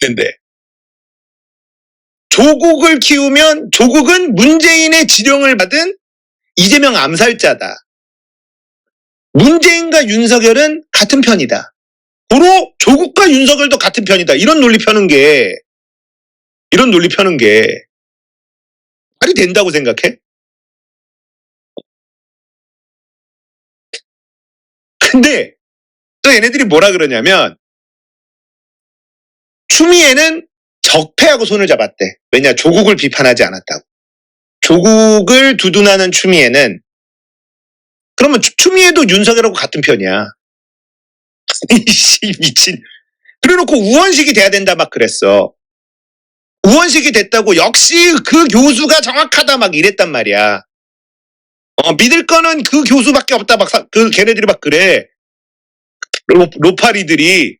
근데 조국을 키우면 조국은 문재인의 지령을 받은 이재명 암살자다. 문재인과 윤석열은 같은 편이다. 고로 조국과 윤석열도 같은 편이다. 이런 논리 펴는 게 말이 된다고 생각해? 근데 또 얘네들이 뭐라 그러냐면 추미애는 적폐하고 손을 잡았대. 왜냐? 조국을 비판하지 않았다고. 조국을 두둔하는 추미애는 그러면 추미애도 윤석열하고 같은 편이야. 이씨 미친. 그래놓고 우원식이 돼야 된다 막 그랬어. 우원식이 됐다고 역시 그 교수가 정확하다 막 이랬단 말이야. 믿을 거는 그 교수밖에 없다 막 걔네들이 막 그래. 로파리들이.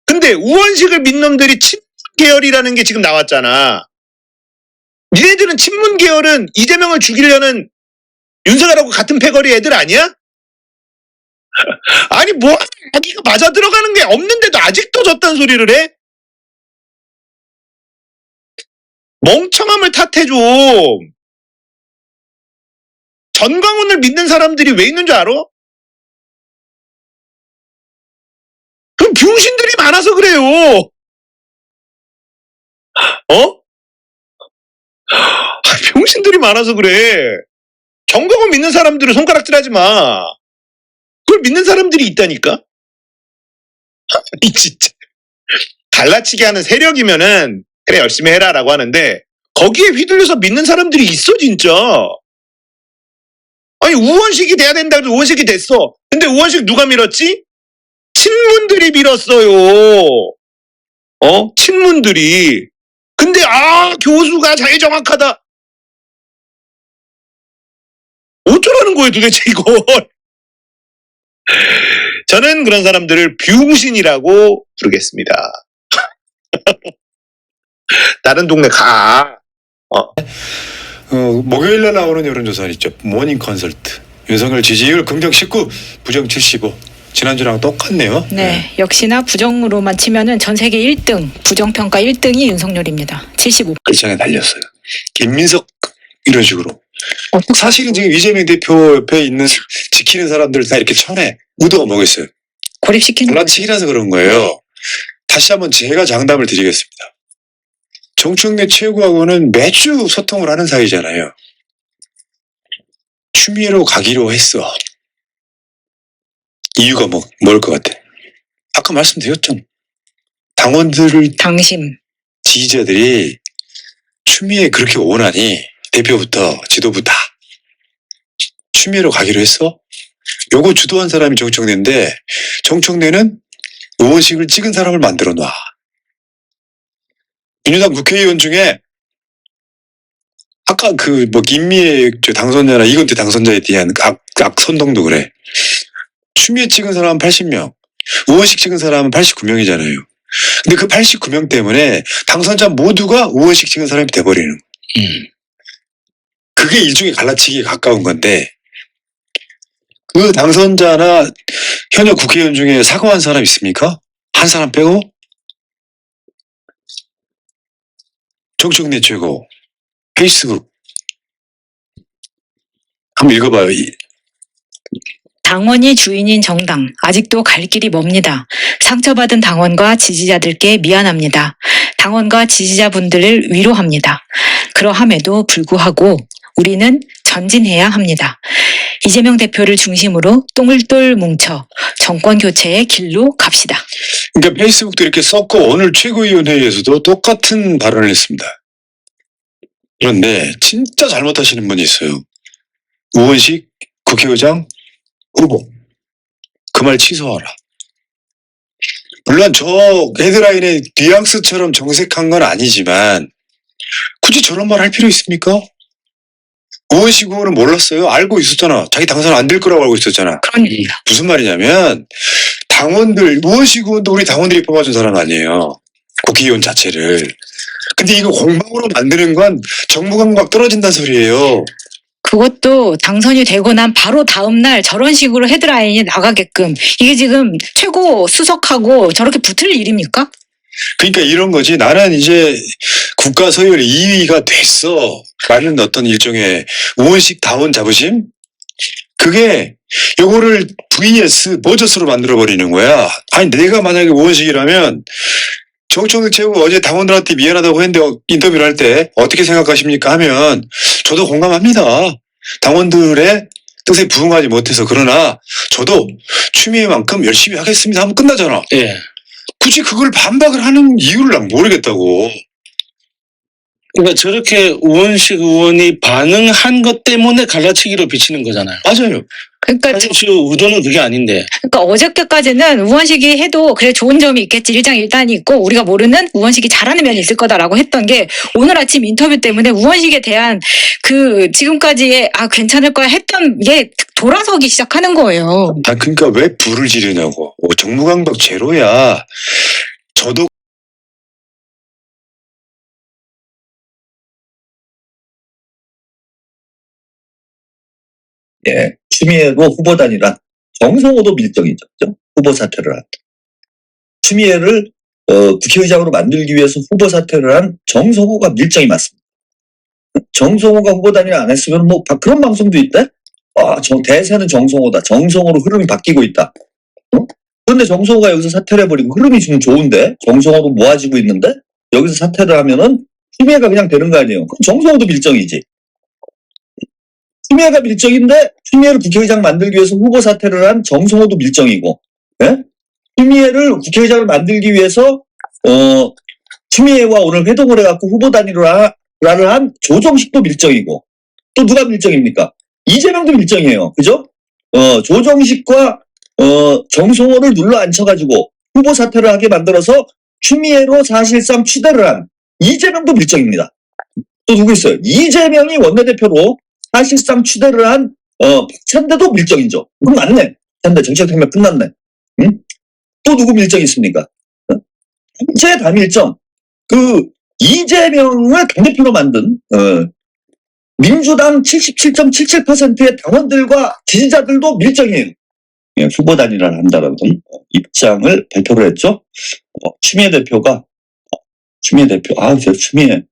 근데 우원식을 믿는 놈들이 친문 계열이라는 게 지금 나왔잖아. 니네들은 친문 계열은 이재명을 죽이려는 윤석열하고 같은 패거리 애들 아니야? 아니 뭐 자기가 맞아 들어가는 게 없는데도 아직도 졌다는 소리를 해? 멍청함을 탓해 좀. 전광훈을 믿는 사람들이 왜 있는 줄 알아? 그럼 병신들이 많아서 그래요. 병신들이 많아서 그래. 정광훈 믿는 사람들을 손가락질하지 마. 그걸 믿는 사람들이 있다니까. 아니 진짜 갈라치기 하는 세력이면은 그래 열심히 해라라고 하는데 거기에 휘둘려서 믿는 사람들이 있어 진짜. 아니 우원식이 돼야 된다 해서 우원식이 됐어. 근데 우원식 누가 밀었지? 친문들이 밀었어요. 친문들이. 근데 교수가 자기 정확하다. 어쩌라는 거예요 도대체 이걸. 저는 그런 사람들을 병신이라고 부르겠습니다. 다른 동네 가. 목요일날 나오는 여론조사 있죠. 모닝 컨설트. 윤석열 지지율 긍정 19, 부정 75. 지난주랑 똑같네요. 네, 역시나 부정으로만 치면은 전 세계 1등, 부정평가 1등이 윤석열입니다. 75%. 글장에 달렸어요. 김민석 이런 식으로. 사실은 지금 이재명 대표 옆에 있는 지키는 사람들 다 이렇게 천에 묻어 먹였어요. 고립시키는 갈라치기라서 그런 거예요. 다시 한번 제가 장담을 드리겠습니다. 정청래 최고하고는 매주 소통을 하는 사이잖아요. 추미애로 가기로 했어. 이유가 뭘 것 같아? 아까 말씀드렸죠. 당원들을 당심. 지지자들이 추미애 그렇게 원하니 대표부터 지도부 다 추미애로 가기로 했어. 요거 주도한 사람이 정청래인데 정청래는 의원식을 찍은 사람을 만들어 놔. 민주당 국회의원 중에 아까 김미애 당선자나 이건태 당선자에 대한 선동도 그래. 추미애 찍은 사람은 80명, 의원식 찍은 사람은 89명이잖아요. 근데 그 89명 때문에 당선자 모두가 의원식 찍은 사람이 돼버리는 거예요. 그게 일종의 갈라치기에 가까운 건데 그 당선자나 현역 국회의원 중에 사과한 사람 있습니까? 한 사람 빼고? 정청래 최고 페이스북 한번 읽어봐요. 당원이 주인인 정당, 아직도 갈 길이 멉니다. 상처받은 당원과 지지자들께 미안합니다. 당원과 지지자분들을 위로합니다. 그러함에도 불구하고 우리는 전진해야 합니다. 이재명 대표를 중심으로 똥을똘 뭉쳐 정권 교체의 길로 갑시다. 그러니까 페이스북도 이렇게 썼고 오늘 최고위원회에서도 똑같은 발언을 했습니다. 그런데 진짜 잘못하시는 분이 있어요. 우원식 국회의장 후보 그 말 취소하라. 물론 저 헤드라인에 뉘앙스처럼 정색한 건 아니지만 굳이 저런 말 할 필요 있습니까? 우원식 후보는 몰랐어요. 알고 있었잖아. 자기 당선 안 될 거라고 알고 있었잖아. 그러니까. 무슨 말이냐면 당원들 우원식 후보도 우리 당원들이 뽑아준 사람 아니에요. 국회의원 자체를. 근데 이거 공방으로 만드는 건 정무 감각 떨어진다는 소리예요. 그것도 당선이 되고 난 바로 다음날 저런 식으로 헤드라인이 나가게끔 이게 지금 최고 수석하고 저렇게 붙을 일입니까? 그러니까 이런 거지. 나는 이제 국가 서열 2위가 됐어. 라는 어떤 일종의 우원식 다운 자부심? 그게 요거를 vs 버저스로 만들어버리는 거야. 아니, 내가 만약에 우원식이라면 정청래 최고 어제 당원들한테 미안하다고 했는데 인터뷰를 할 때 어떻게 생각하십니까? 하면 저도 공감합니다. 당원들의 뜻에 부응하지 못해서 그러나 저도 추미애만큼 열심히 하겠습니다 하면 끝나잖아. 예. 굳이 그걸 반박을 하는 이유를 난 모르겠다고. 그러니까 저렇게 우원식 의원이 반응한 것 때문에 갈라치기로 비치는 거잖아요. 맞아요. 그러니까 사실 지금 의도는 그게 아닌데. 그러니까 어저께까지는 우원식이 해도 그래 좋은 점이 있겠지 일장일단이 있고 우리가 모르는 우원식이 잘하는 면이 있을 거다라고 했던 게 오늘 아침 인터뷰 때문에 우원식에 대한 그 지금까지의 괜찮을 거야 했던 게 돌아서기 시작하는 거예요. 아, 그러니까 왜 불을 지르냐고. 정무강박 제로야. 저도 예, 추미애로 후보 단일화 정성호도 밀정이죠. 그죠? 후보 사퇴를 한. 추미애를 국회의장으로 만들기 위해서 후보 사퇴를 한 정성호가 밀정이 맞습니다. 정성호가 후보 단일화 안 했으면 뭐 그런 방송도 있대? 대세는 정성호다. 정성호로 흐름이 바뀌고 있다. 그런데 정성호가 여기서 사퇴를 해버리고 흐름이 지금 좋은데 정성호로 모아지고 있는데 여기서 사퇴를 하면은 추미애가 그냥 되는 거 아니에요. 그럼 정성호도 밀정이지. 추미애가 밀정인데 추미애를 국회의장 만들기 위해서 후보 사퇴를 한 정성호도 밀정이고, 예? 추미애를 국회의장을 만들기 위해서 추미애와 오늘 회동을 해갖고 후보 단일화를 한 조정식도 밀정이고, 또 누가 밀정입니까? 이재명도 밀정이에요, 그죠? 조정식과 정성호를 눌러 앉혀가지고 후보 사퇴를 하게 만들어서 추미애로 사실상 추대를 한 이재명도 밀정입니다. 또 누구 있어요? 이재명이 원내대표로 사실상 추대를 한 박찬대도 밀정이죠. 그럼 맞네. 박찬대 정치혁명 끝났네. 응? 또 누구 밀정이 있습니까? 전체 다 밀정. 그 이재명을 당대표로 만든 민주당 77.77%의 당원들과 지지자들도 밀정이에요. 예, 후보 단일화를 한다라는 입장을 발표를 했죠. 추미애 대표 추미애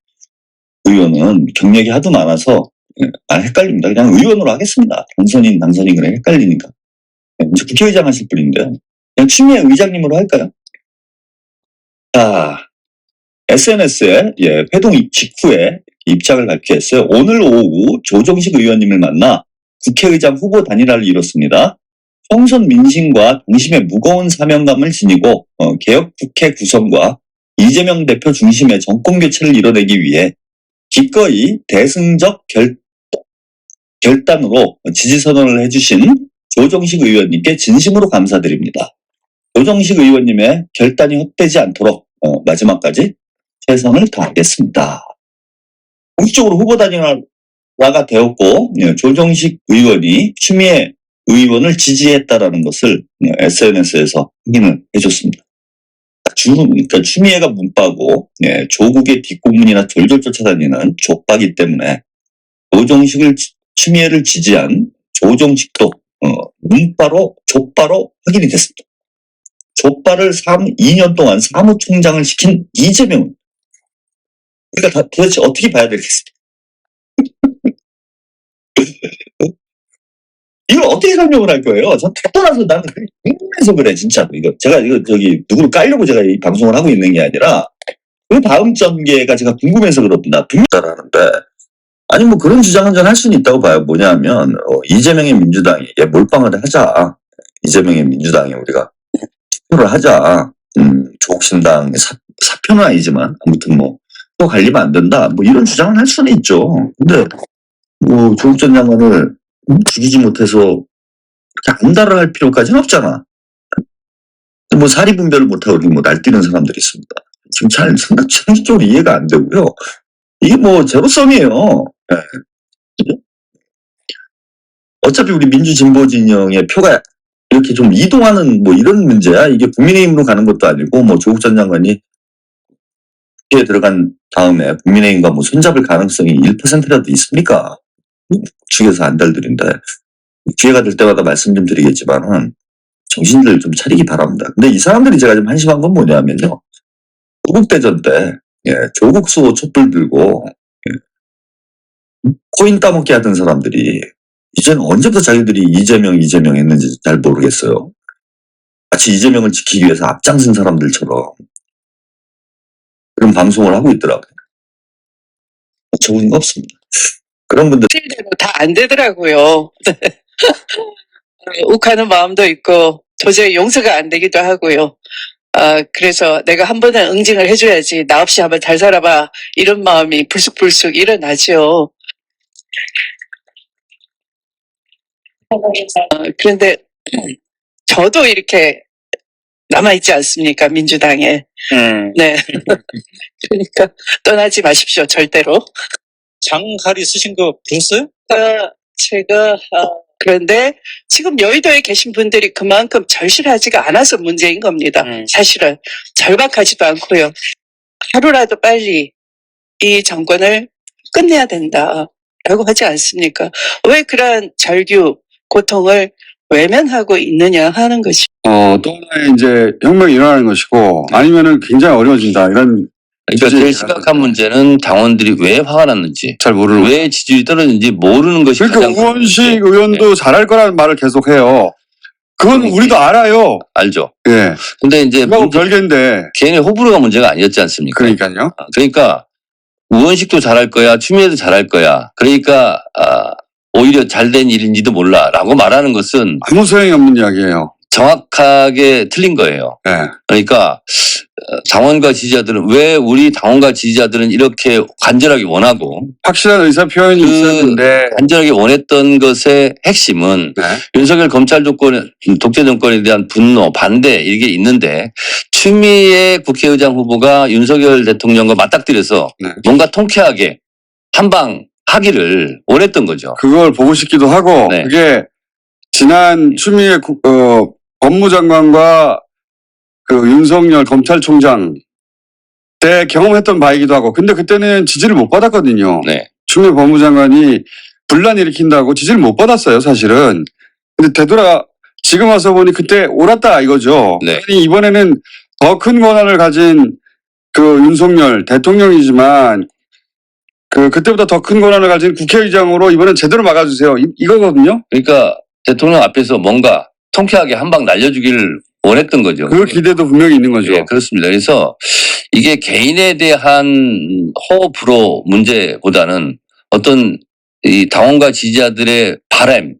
의원은 경력이 하도 많아서 헷갈립니다. 그냥 의원으로 하겠습니다. 당선인 그래 헷갈리니까. 이제 국회의장 하실 분인데 그냥 추미애 의장님으로 할까요? 자, SNS에 회동 직후에 입장을 발표했어요. 오늘 오후 조정식 의원님을 만나 국회의장 후보 단일화를 이뤘습니다. 총선 민심과 동심의 무거운 사명감을 지니고 개혁 국회 구성과 이재명 대표 중심의 정권 교체를 이뤄내기 위해 기꺼이 대승적 결단으로 지지선언을 해주신 조정식 의원님께 진심으로 감사드립니다. 조정식 의원님의 결단이 헛되지 않도록 마지막까지 최선을 다하겠습니다. 공식적으로 후보 단일화가 되었고 조정식 의원이 추미애 의원을 지지했다라는 것을 SNS에서 확인을 해줬습니다. 그러니까 추미애가 문바고 조국의 뒷공문이나 졸졸 쫓아다니는 족박이기 때문에 추미애를 지지한 조정식도 문바로 족바로 확인이 됐습니다. 족바를 2년 동안 사무총장을 시킨 이재명. 그러니까 도대체 어떻게 봐야 되겠습니까? 이걸 어떻게 설명을 할 거예요? 전 다 떠나서 나는 궁금해서 그래, 진짜로. 제가 누구를 깔려고 제가 이 방송을 하고 있는 게 아니라, 그 다음 전개가 제가 궁금해서 그렇구나. 분명하다라는데, 아니, 뭐 그런 주장은 전 할 수는 있다고 봐요. 뭐냐면, 이재명의 민주당이, 몰빵을 하자. 이재명의 민주당에 우리가 투표를 하자. 조국신당 사표는 아니지만, 아무튼 또 갈리면 안 된다. 이런 주장은 할 수는 있죠. 근데, 조국 전 장관을 죽이지 못해서 그렇게 안달을 할 필요까지는 없잖아. 사리분별을 못하고 이렇게 날뛰는 사람들이 있습니다. 지금 잘 상식적으로 이해가 안 되고요. 이게 제로섬이에요. 네. 어차피 우리 민주진보 진영의 표가 이렇게 좀 이동하는 이런 문제야. 이게 국민의힘으로 가는 것도 아니고 조국 전 장관이 국회에 들어간 다음에 국민의힘과 손잡을 가능성이 1%라도 있습니까? 측에서 안달들인데 기회가 될 때마다 말씀 좀 드리겠지만은 정신들 좀 차리기 바랍니다. 근데 이 사람들이 제가 좀 한심한 건 뭐냐면요. 조국대전 때 조국 수호 촛불 들고 코인 따먹기 하던 사람들이 이제는 언제부터 자기들이 이재명 했는지 잘 모르겠어요. 마치 이재명을 지키기 위해서 앞장선 사람들처럼 그런 방송을 하고 있더라고요. 좋은 거 없습니다. 그런 분들 실대로 다 안 되더라고요. 욱하는 마음도 있고 도저히 용서가 안 되기도 하고요. 그래서 내가 한 번은 응징을 해줘야지. 나 없이 한번 잘 살아봐. 이런 마음이 불쑥불쑥 일어나죠. 그런데 저도 이렇게 남아있지 않습니까? 민주당에. 네. 그러니까 떠나지 마십시오. 절대로. 장칼이 쓰신 거 보셨어요? 제가 그런데 지금 여의도에 계신 분들이 그만큼 절실하지가 않아서 문제인 겁니다. 사실은 절박하지도 않고요. 하루라도 빨리 이 정권을 끝내야 된다라고 하지 않습니까? 왜 그러한 절규, 고통을 외면하고 있느냐 하는 것이. 또 하나의 이제 혁명이 일어나는 것이고 아니면은 굉장히 어려워진다 이런. 그러니까 제일 심각한 문제는 당원들이 왜 화가 났는지, 잘 모르는. 왜 지지율이 떨어졌는지 모르는 것이 그러니까 가장 우원식 큰 문제. 의원도 잘할 거라는 말을 계속해요. 그건 우리도 알아요. 알죠. 예. 근데 이제 그거 문제, 별개인데. 개인의 호불호가 문제가 아니었지 않습니까? 그러니까요. 그러니까 우원식도 잘할 거야, 추미애도 잘할 거야. 그러니까 오히려 잘된 일인지도 몰라라고 말하는 것은 아무 소용이 없는 이야기예요. 정확하게 틀린 거예요. 예. 그러니까 당원과 지지자들은 왜 우리 당원과 지지자들은 이렇게 간절하게 원하고 확실한 의사 표현이 있었는데. 간절하게 원했던 것의 핵심은 네. 윤석열 검찰 독재 정권에 대한 분노, 반대 이게 있는데 추미애 국회의장 후보가 윤석열 대통령과 맞닥뜨려서 네. 뭔가 통쾌하게 한방 하기를 원했던 거죠. 그걸 보고 싶기도 하고. 네. 그게 지난 추미애 법무장관과 그 윤석열 검찰총장 때 경험했던 바이기도 하고. 근데 그때는 지지를 못 받았거든요. 네. 추미애 법무장관이 분란 일으킨다고 지지를 못 받았어요, 사실은. 근데 지금 와서 보니 그때 옳았다 이거죠. 네. 아니, 이번에는 더 큰 권한을 가진 그 윤석열 대통령이지만 그때보다 더 큰 권한을 가진 국회의장으로 이번엔 제대로 막아주세요. 이거거든요. 그러니까 대통령 앞에서 뭔가 통쾌하게 한방 날려주기를 원했던 거죠. 그 기대도 분명히 있는 거죠. 예, 그렇습니다. 그래서 이게 개인에 대한 호불호 문제보다는 어떤 이 당원과 지지자들의 바람,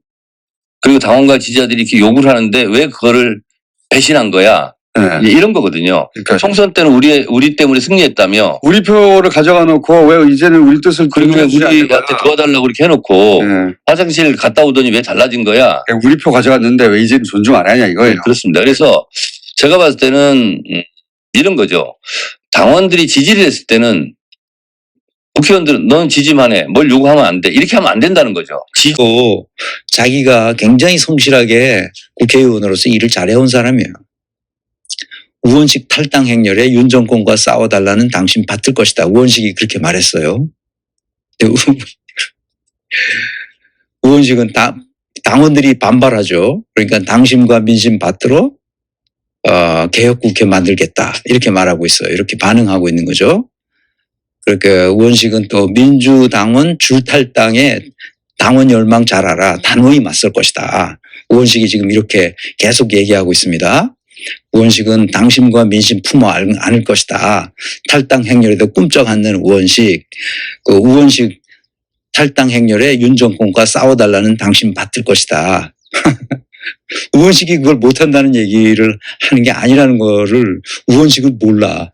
그리고 당원과 지지자들이 이렇게 욕을 하는데 왜 그거를 배신한 거야? 네. 이제 이런 거거든요. 그러니까 총선 때는 우리 때문에 승리했다며, 우리 표를 가져가 놓고 왜 이제는 우리 뜻을 그리고 왜 존중해주지 않는 우리한테 거야. 도와달라고 이렇게 해놓고 네. 화장실 갔다 오더니 왜 달라진 거야? 우리 표 가져갔는데 왜 이제는 존중 안 하냐 이거예요. 네, 그렇습니다. 그래서 제가 봤을 때는 이런 거죠. 당원들이 지지를 했을 때는 국회의원들은 넌 지지만 해. 뭘 요구하면 안 돼. 이렇게 하면 안 된다는 거죠. 또 자기가 굉장히 성실하게 국회의원으로서 일을 잘해온 사람이에요. 우원식 탈당 행렬에 윤 정권과 싸워달라는 당신 받들 것이다. 우원식이 그렇게 말했어요. 우원식은 당원들이 반발하죠. 그러니까 당신과 민심 받들어 개혁국회 만들겠다. 이렇게 말하고 있어요. 이렇게 반응하고 있는 거죠. 그러니까 우원식은 또 민주당원 줄탈당에 당원 열망 잘 알아. 단호히 맞설 것이다. 우원식이 지금 이렇게 계속 얘기하고 있습니다. 우원식은 당심과 민심 품어 안을 것이다. 탈당 행렬에도 꿈쩍 않는 우원식. 그 우원식 탈당 행렬에 윤 정권과 싸워달라는 당신 받들 것이다. 우원식이 그걸 못한다는 얘기를 하는 게 아니라는 거를 우원식은 몰라.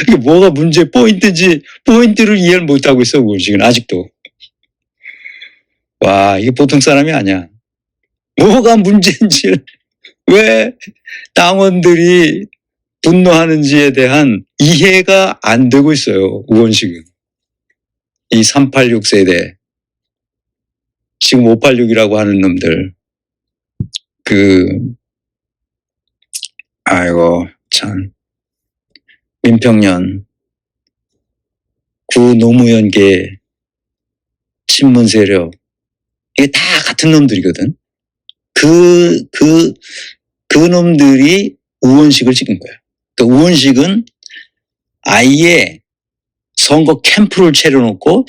이게 뭐가 문제 포인트인지 포인트를 이해를 못하고 있어. 우원식은 아직도. 와, 이게 보통 사람이 아니야. 뭐가 문제인지, 왜 당원들이 분노하는지에 대한 이해가 안 되고 있어요. 우원식은. 이 386 세대, 지금 586이라고 하는 놈들, 아이고 참, 민평년 구노무현계 친문 세력, 이게 다 같은 놈들이거든. 그 놈들이 우원식을 찍은 거야. 그 우원식은 아예 선거 캠프를 차려놓고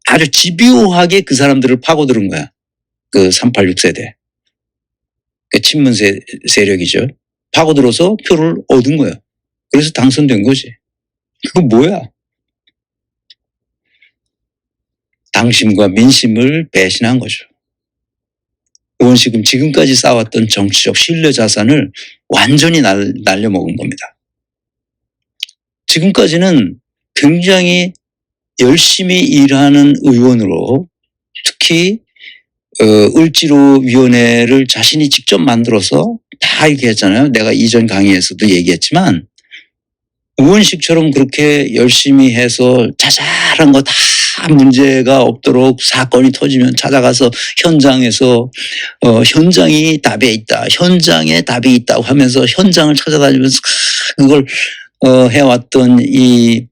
아주 집요하게 그 사람들을 파고드는 거야. 그 386 세대. 그 친문 세력이죠. 파고들어서 표를 얻은 거야. 그래서 당선된 거지. 그거 뭐야? 당심과 민심을 배신한 거죠. 우원식은 지금까지 쌓아왔던 정치적 신뢰 자산을 완전히 날려먹은 겁니다. 지금까지는 굉장히 열심히 일하는 의원으로 특히 을지로위원회를 자신이 직접 만들어서 다 이렇게 했잖아요. 내가 이전 강의에서도 얘기했지만 우원식처럼 그렇게 열심히 해서 자잘한 거 다 문제가 없도록 사건이 터지면 찾아가서 현장에서 현장이 답에 있다. 현장에 답이 있다고 하면서 현장을 찾아다니면서 그걸 해왔던 이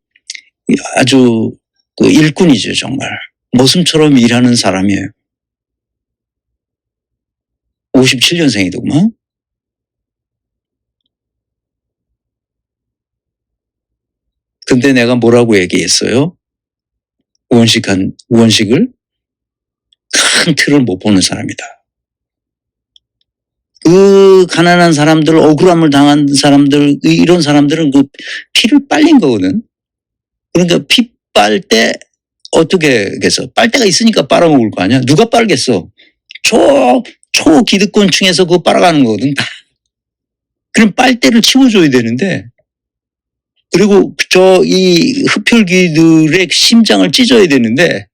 아주 그 일꾼이죠. 정말 모슴처럼 일하는 사람이에요. 57년생이더구만. 근데 내가 뭐라고 얘기했어요? 우원식을 큰 틀을 못 보는 사람이다. 그 가난한 사람들, 억울함을 당한 사람들, 이런 사람들은 그 피를 빨린 거거든. 그러니까 피 빨 때 어떻게 하겠어? 빨대가 있으니까 빨아먹을 거 아니야? 누가 빨겠어? 초기득권층에서 그거 빨아가는 거거든, 다. 그럼 빨대를 치워줘야 되는데, 그리고 이 흡혈귀들의 심장을 찢어야 되는데,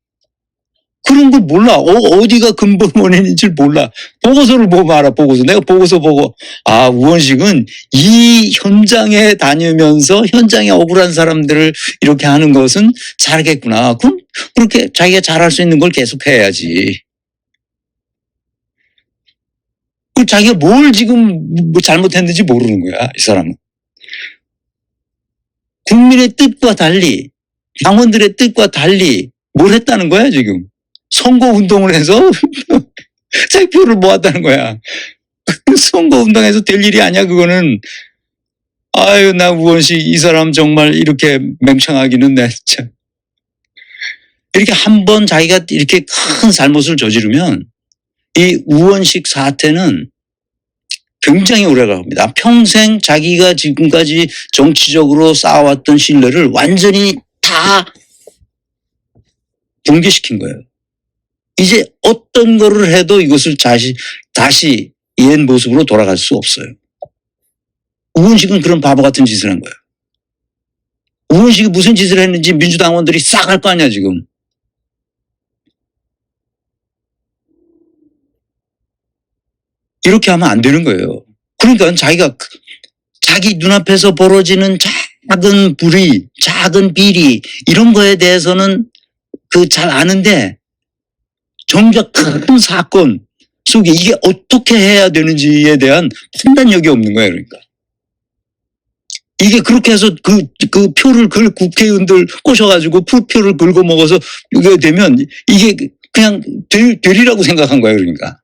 그런 걸 몰라. 어디가 근본 원인인지 몰라. 보고서를 보고 알아, 보고서. 내가 보고서 보고, 아, 우원식은 이 현장에 다니면서 현장에 억울한 사람들을 이렇게 하는 것은 잘하겠구나. 그럼 그렇게 자기가 잘할 수 있는 걸 계속 해야지. 그 자기가 뭘 지금 뭐 잘못했는지 모르는 거야, 이 사람은. 국민의 뜻과 달리, 당원들의 뜻과 달리 뭘 했다는 거야, 지금. 선거 운동을 해서 자기 표를 모았다는 거야. 선거 운동해서 될 일이 아니야, 그거는. 아유, 나 우원식 이 사람 정말 이렇게 맹청하기는 내 진짜. 이렇게 한번 자기가 이렇게 큰 잘못을 저지르면 이 우원식 사태는 굉장히 오래 갑니다. 평생 자기가 지금까지 정치적으로 쌓아왔던 신뢰를 완전히 다 붕괴시킨 거예요. 이제 어떤 거를 해도 이것을 다시 옛 모습으로 돌아갈 수 없어요. 우원식은 그런 바보 같은 짓을 한 거예요. 우원식이 무슨 짓을 했는지 민주당원들이 싹 알 거 아니야, 지금. 이렇게 하면 안 되는 거예요. 그러니까 자기 눈앞에서 벌어지는 작은 불의, 작은 비리, 이런 거에 대해서는 잘 아는데, 정작 큰 사건 속에 이게 어떻게 해야 되는지에 대한 판단력이 없는 거예요, 그러니까. 이게 그렇게 해서 그 표를 국회의원들 꼬셔가지고 표를 긁어 먹어서 이게 되면 이게 그냥 되리라고 생각한 거예요, 그러니까.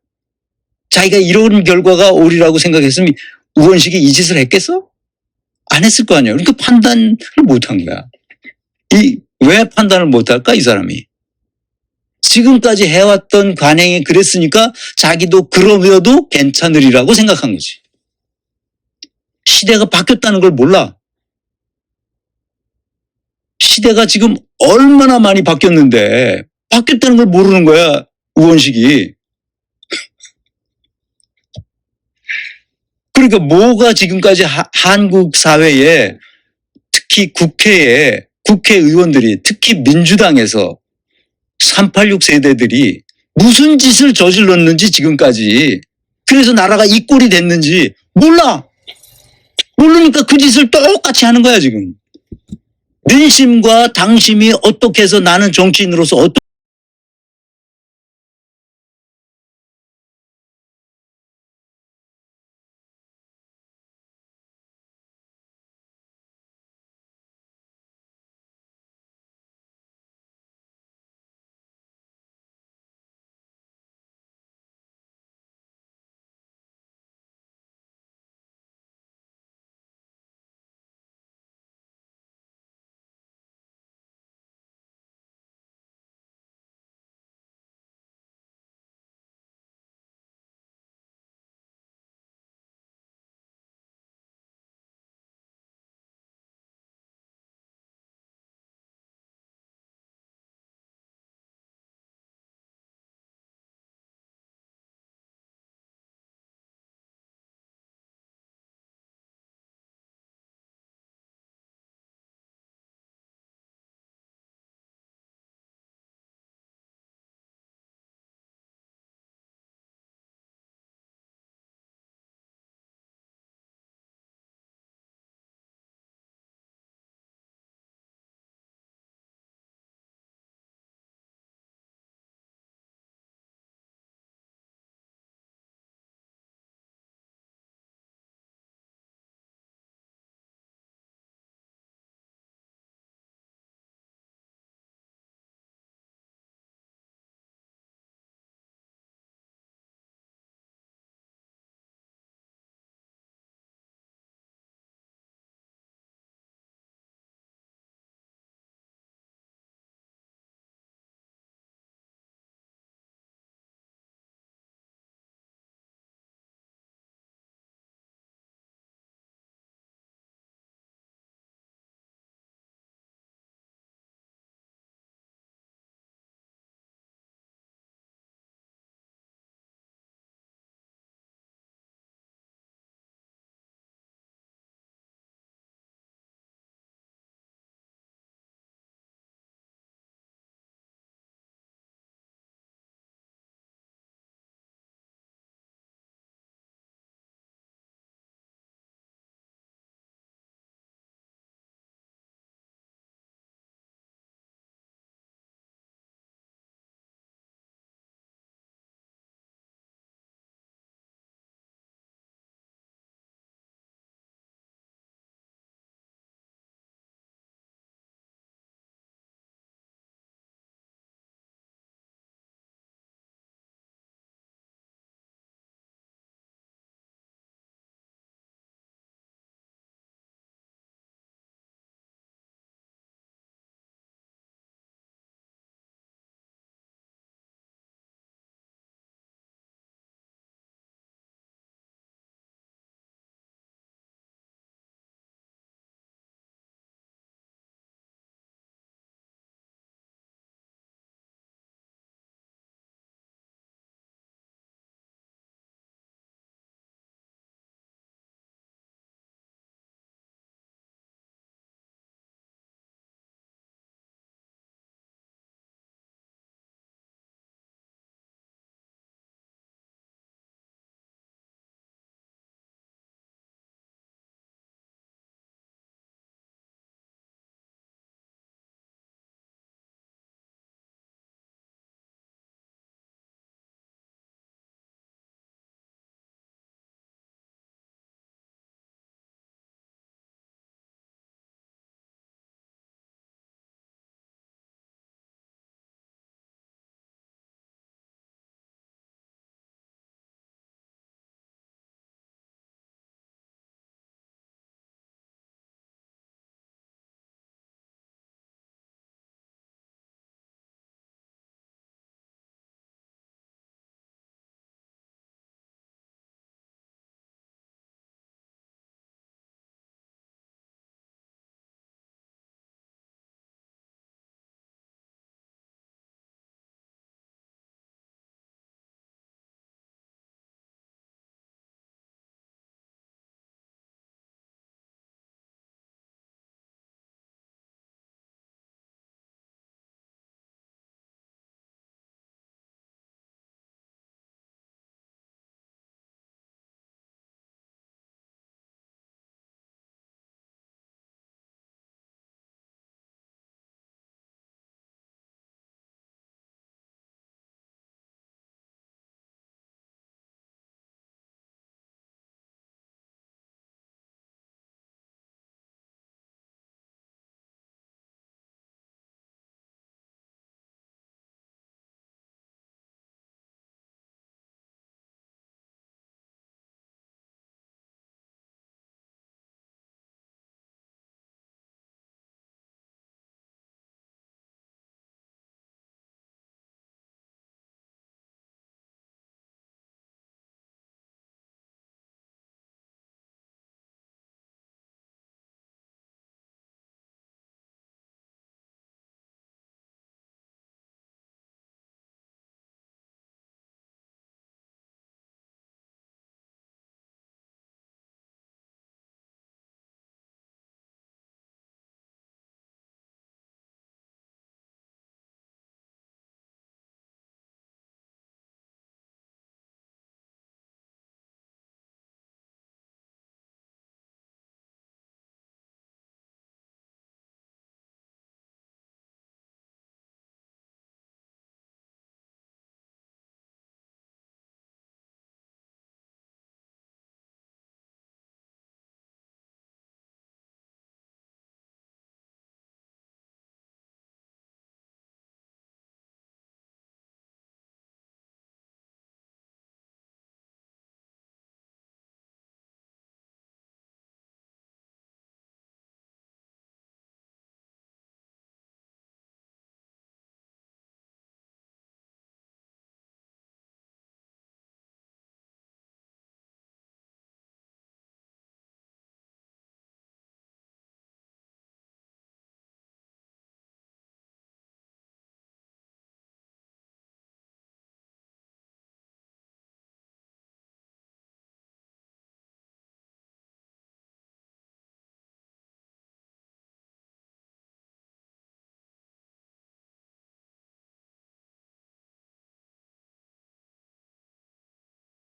자기가 이런 결과가 오리라고 생각했으면 우원식이 이 짓을 했겠어? 안 했을 거 아니에요. 그러니까 판단을 못 한 거야. 왜 판단을 못 할까, 이 사람이? 지금까지 해왔던 관행이 그랬으니까 자기도 그러려도 괜찮으리라고 생각한 거지. 시대가 바뀌었다는 걸 몰라. 시대가 지금 얼마나 많이 바뀌었는데 바뀌었다는 걸 모르는 거야, 우원식이. 그러니까 뭐가 지금까지 한국 사회에 특히 국회에 국회의원들이 특히 민주당에서 386 세대들이 무슨 짓을 저질렀는지 지금까지 그래서 나라가 이 꼴이 됐는지 몰라. 모르니까 그 짓을 똑같이 하는 거야 지금. 민심과 당심이 어떻게 해서 나는 정치인으로서 어떻게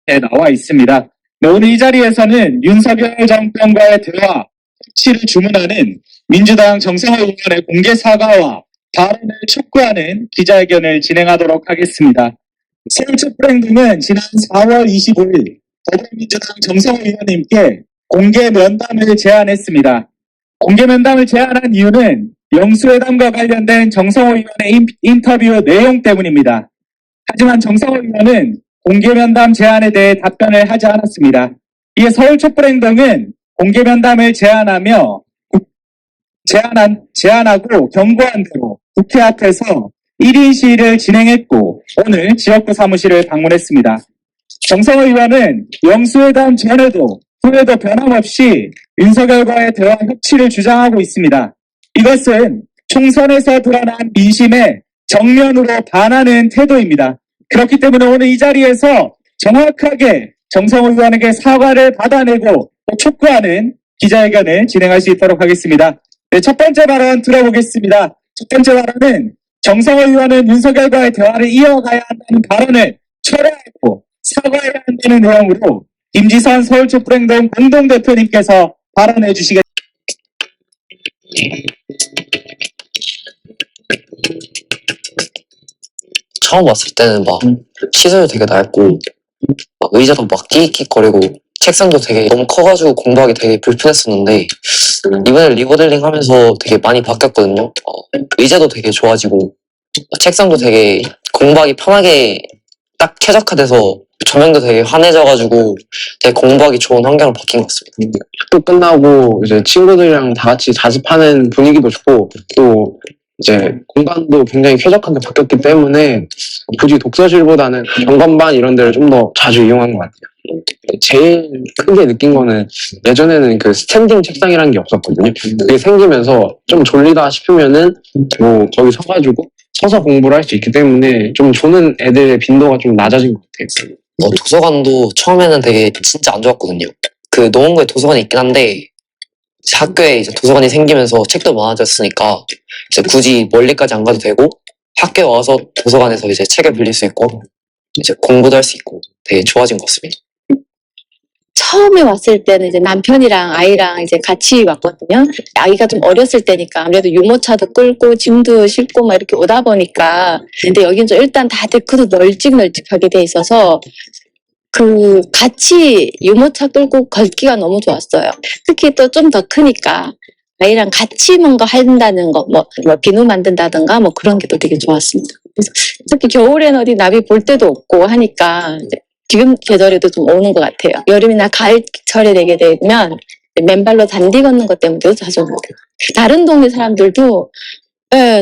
나와 있습니다. 네, 오늘 이 자리에서는 윤석열 정권과의 대화, 협치를 주문하는 민주당 정성호 의원의 공개 사과와 발언을 촉구하는 기자회견을 진행하도록 하겠습니다. 서울촛불행동은 지난 4월 25일 더불어민주당 정성호 의원님께 공개 면담을 제안했습니다. 공개 면담을 제안한 이유는 영수회담과 관련된 정성호 의원의 인터뷰 내용 때문입니다. 하지만 정성호 의원은 공개 면담 제안에 대해 답변을 하지 않았습니다. 이에 서울촛불행동은 공개 면담을 제안하고 경고한 대로 국회 앞에서 1인 시위를 진행했고 오늘 지역구 사무실을 방문했습니다. 정성호 의원은 영수회담 전에도 후에도 변함없이 윤석열과의 대화 협치를 주장하고 있습니다. 이것은 총선에서 드러난 민심에 정면으로 반하는 태도입니다. 그렇기 때문에 오늘 이 자리에서 정확하게 정성호 의원에게 사과를 받아내고 또 촉구하는 기자회견을 진행할 수 있도록 하겠습니다. 네, 첫 번째 발언 들어보겠습니다. 첫 번째 발언은 정성호 의원은 윤석열과의 대화를 이어가야 한다는 발언을 철회하고 사과해야 한다는 내용으로 김지선 서울촛불행동 공동대표님께서 발언해 주시겠습니다. 처음 왔을 때는 막 시설도 되게 낡고 막 의자도 막 끽끽거리고 책상도 되게 너무 커가지고 공부하기 되게 불편했었는데 이번에 리모델링 하면서 되게 많이 바뀌었거든요. 의자도 되게 좋아지고 책상도 되게 공부하기 편하게 딱 쾌적화돼서 조명도 되게 환해져가지고 되게 공부하기 좋은 환경으로 바뀐 것 같습니다. 또 끝나고 이제 친구들이랑 다 같이 자습하는 분위기도 좋고 또 이제 공간도 굉장히 쾌적하게 바뀌었기 때문에 굳이 독서실보다는 경관반 이런 데를 좀 더 자주 이용한 것 같아요. 제일 크게 느낀 거는 예전에는 그 스탠딩 책상이라는 게 없었거든요. 그게 생기면서 좀 졸리다 싶으면은 뭐 거기 서서 공부를 할 수 있기 때문에 좀 조는 애들의 빈도가 좀 낮아진 것 같아요. 도서관도 처음에는 되게 진짜 안 좋았거든요. 그 노원구에 도서관이 있긴 한데 이제 학교에 이제 도서관이 생기면서 책도 많아졌으니까 이제 굳이 멀리까지 안 가도 되고 학교에 와서 도서관에서 이제 책을 빌릴 수 있고 이제 공부도 할 수 있고 되게 좋아진 것 같습니다. 처음에 왔을 때는 이제 남편이랑 아이랑 이제 같이 왔거든요. 아이가 좀 어렸을 때니까 아무래도 유모차도 끌고 짐도 싣고 막 이렇게 오다 보니까 근데 여긴 좀 일단 다 데크도 널찍널찍하게 돼 있어서 그 같이 유모차 끌고 걷기가 너무 좋았어요. 특히 또 좀 더 크니까 아이랑 같이 뭔가 한다는 거, 뭐 비누 만든다든가 뭐 그런 게 또 되게 좋았습니다. 그래서 특히 겨울엔 어디 나비 볼 데도 없고 하니까 지금 계절에도 좀 오는 것 같아요. 여름이나 가을철에 되게 되면 맨발로 단디 걷는 것 때문에도 자주 오고 다른 동네 사람들도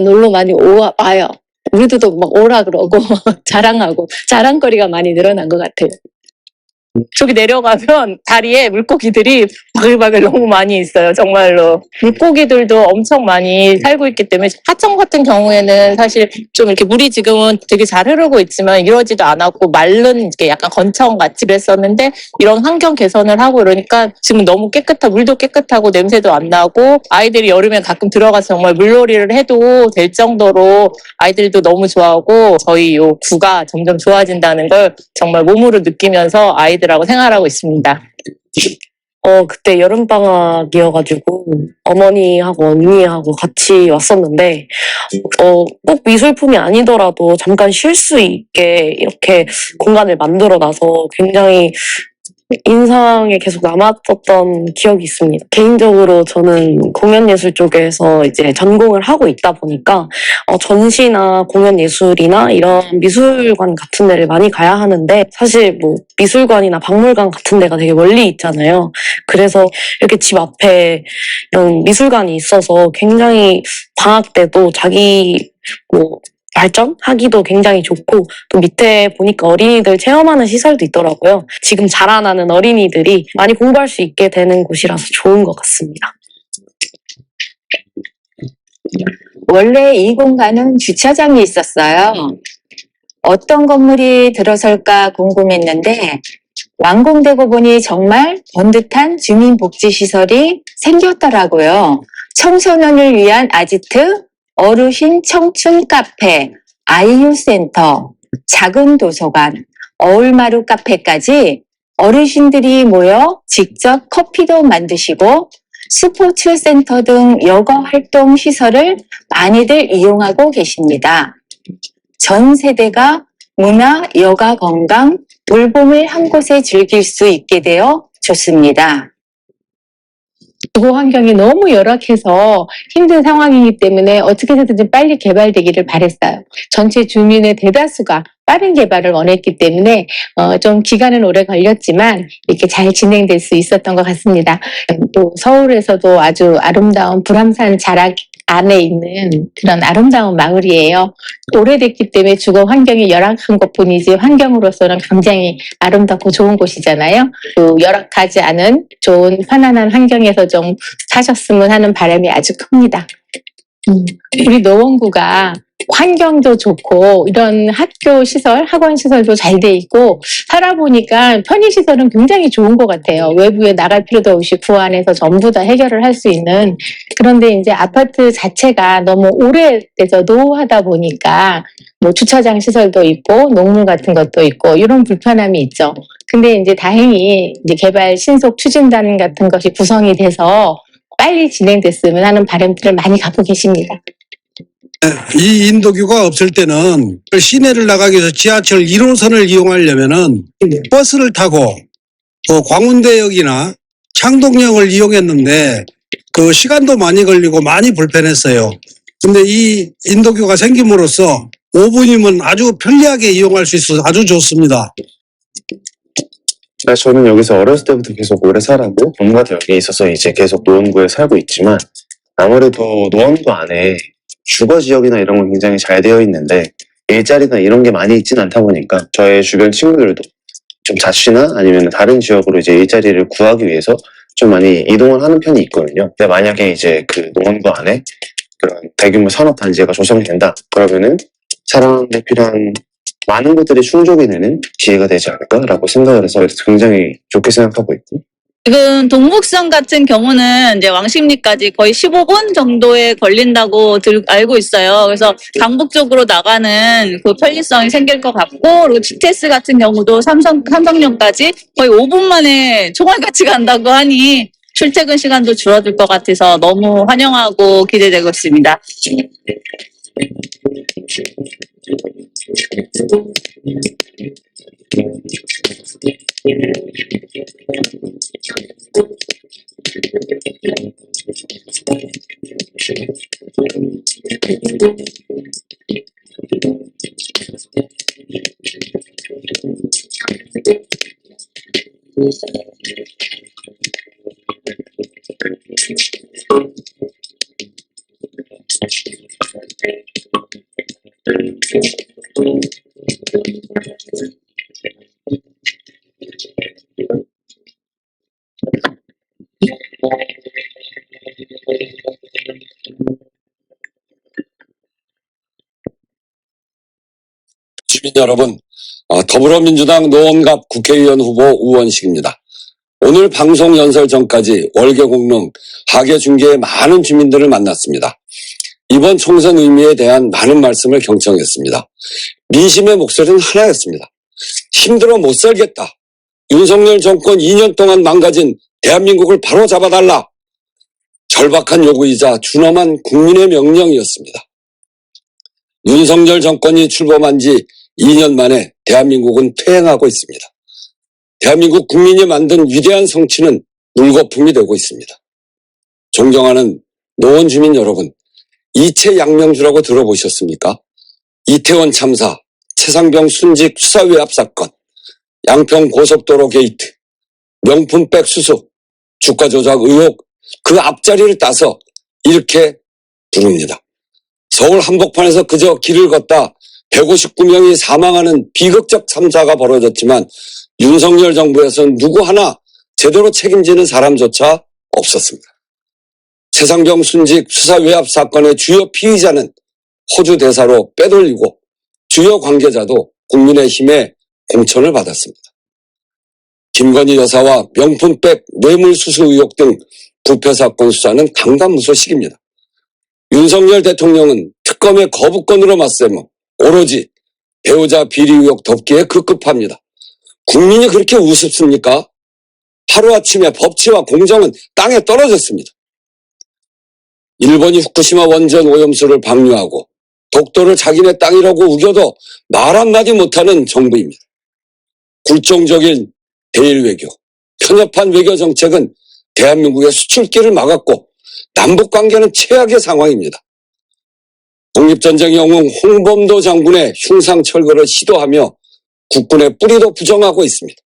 놀러 많이 와요. 우리들도 막 오라 그러고 자랑하고 자랑거리가 많이 늘어난 것 같아요. 저기 내려가면 다리에 물고기들이 바글바글 너무 많이 있어요. 정말로. 물고기들도 엄청 많이 살고 있기 때문에 하천 같은 경우에는 사실 좀 이렇게 물이 지금은 되게 잘 흐르고 있지만 이러지도 않았고 마른 이렇게 약간 건청같이 그랬었는데 이런 환경 개선을 하고 이러니까 지금 너무 물도 깨끗하고 냄새도 안 나고 아이들이 여름에 가끔 들어가서 정말 물놀이를 해도 될 정도로 아이들도 너무 좋아하고 저희 요 구가 점점 좋아진다는 걸 정말 몸으로 느끼면서 아이들하고 생활하고 있습니다. 그때 여름방학이어가지고 어머니하고 언니하고 같이 왔었는데 꼭 미술품이 아니더라도 잠깐 쉴 수 있게 이렇게 공간을 만들어놔서 굉장히 인상에 계속 남았었던 기억이 있습니다. 개인적으로 저는 공연예술 쪽에서 이제 전공을 하고 있다 보니까 전시나 공연예술이나 이런 미술관 같은 데를 많이 가야 하는데 사실 뭐 미술관이나 박물관 같은 데가 되게 멀리 있잖아요. 그래서 이렇게 집 앞에 이런 미술관이 있어서 굉장히 방학 때도 자기 발전하기도 굉장히 좋고 또 밑에 보니까 어린이들 체험하는 시설도 있더라고요. 지금 자라나는 어린이들이 많이 공부할 수 있게 되는 곳이라서 좋은 것 같습니다. 원래 이 공간은 주차장이 있었어요. 어떤 건물이 들어설까 궁금했는데 완공되고 보니 정말 번듯한 주민복지시설이 생겼더라고요. 청소년을 위한 아지트, 어르신 청춘 카페, 아이유센터, 작은 도서관, 어울마루 카페까지 어르신들이 모여 직접 커피도 만드시고 스포츠 센터 등 여가 활동 시설을 많이들 이용하고 계십니다. 전 세대가 문화, 여가, 건강, 돌봄을 한 곳에 즐길 수 있게 되어 좋습니다. 주거 환경이 너무 열악해서 힘든 상황이기 때문에 어떻게 해서든지 빨리 개발되기를 바랬어요. 전체 주민의 대다수가 빠른 개발을 원했기 때문에 좀 기간은 오래 걸렸지만 이렇게 잘 진행될 수 있었던 것 같습니다. 또 서울에서도 아주 아름다운 불암산 자락 안에 있는 그런 아름다운 마을이에요. 오래됐기 때문에 주거 환경이 열악한 것뿐이지 환경으로서는 굉장히 아름답고 좋은 곳이잖아요. 또 열악하지 않은 좋은 편안한 환경에서 좀 사셨으면 하는 바람이 아주 큽니다. 우리 노원구가 환경도 좋고 이런 학교 시설, 학원 시설도 잘 돼 있고 살아보니까 편의 시설은 굉장히 좋은 것 같아요. 외부에 나갈 필요도 없이 구 안에서 전부 다 해결을 할 수 있는. 그런데 이제 아파트 자체가 너무 오래돼서 노후하다 보니까 뭐 주차장 시설도 있고 농물 같은 것도 있고 이런 불편함이 있죠. 근데 이제 다행히 이제 개발 신속 추진단 같은 것이 구성이 돼서 빨리 진행됐으면 하는 바람들을 많이 갖고 계십니다. 이 인도교가 없을 때는 시내를 나가기 위해서 지하철 1호선을 이용하려면은 버스를 타고 광운대역이나 창동역을 이용했는데 그 시간도 많이 걸리고 많이 불편했어요. 근데 이 인도교가 생김으로써 5분이면 아주 편리하게 이용할 수 있어서 아주 좋습니다. 저는 여기서 어렸을 때부터 계속 오래 살았고 본가도 여기에 있어서 이제 계속 노원구에 살고 있지만 아무래도 노원구 안에 주거 지역이나 이런 건 굉장히 잘 되어 있는데 일자리나 이런 게 많이 있진 않다 보니까 저의 주변 친구들도 좀 자취나 아니면 다른 지역으로 이제 일자리를 구하기 위해서 좀 많이 이동을 하는 편이 있거든요. 근데 만약에 이제 그 노원구 안에 그런 대규모 산업 단지가 조성된다 그러면은 살아가는데 필요한 많은 것들이 충족이 되는 기회가 되지 않을까라고 생각을 해서 굉장히 좋게 생각하고 있고. 지금 동북선 같은 경우는 이제 왕십리까지 거의 15분 정도에 걸린다고 알고 있어요. 그래서 강북 쪽으로 나가는 그 편리성이 생길 것 같고, 그리고 GTS 같은 경우도 삼성역까지 거의 5분 만에 총알같이 간다고 하니 출퇴근 시간도 줄어들 것 같아서 너무 환영하고 기대되고 있습니다. 주민 여러분, 더불어민주당 노원갑 국회의원 후보 우원식입니다. 오늘 방송 연설 전까지 월계공릉, 하계중계의 많은 주민들을 만났습니다. 이번 총선 의미에 대한 많은 말씀을 경청했습니다. 민심의 목소리는 하나였습니다. 힘들어 못 살겠다. 윤석열 정권 2년 동안 망가진 대한민국을 바로 잡아달라. 절박한 요구이자 준엄한 국민의 명령이었습니다. 윤석열 정권이 출범한 지 2년 만에 대한민국은 퇴행하고 있습니다. 대한민국 국민이 만든 위대한 성취는 물거품이 되고 있습니다. 존경하는 노원 주민 여러분, 이채 양명주라고 들어보셨습니까? 이태원 참사, 최상병 순직 수사 외압 사건, 양평 고속도로 게이트, 명품백 수수, 주가 조작 의혹, 그 앞자리를 따서 이렇게 부릅니다. 서울 한복판에서 그저 길을 걷다 159명이 사망하는 비극적 참사가 벌어졌지만 윤석열 정부에서는 누구 하나 제대로 책임지는 사람조차 없었습니다. 최상병 순직 수사 외압 사건의 주요 피의자는 호주 대사로 빼돌리고 주요 관계자도 국민의힘의 공천을 받았습니다. 김건희 여사와 명품백 뇌물수수 의혹 등 부패 사건 수사는 강간무소식입니다. 윤석열 대통령은 특검의 거부권으로 맞서며 오로지 배우자 비리 의혹 덮기에 급급합니다. 국민이 그렇게 우습습니까? 하루아침에 법치와 공정은 땅에 떨어졌습니다. 일본이 후쿠시마 원전 오염수를 방류하고 독도를 자기네 땅이라고 우겨도 말 한마디 못하는 정부입니다. 굴종적인 대일 외교, 편협한 외교 정책은 대한민국의 수출길을 막았고 남북관계는 최악의 상황입니다. 독립전쟁 영웅 홍범도 장군의 흉상 철거를 시도하며 국군의 뿌리도 부정하고 있습니다.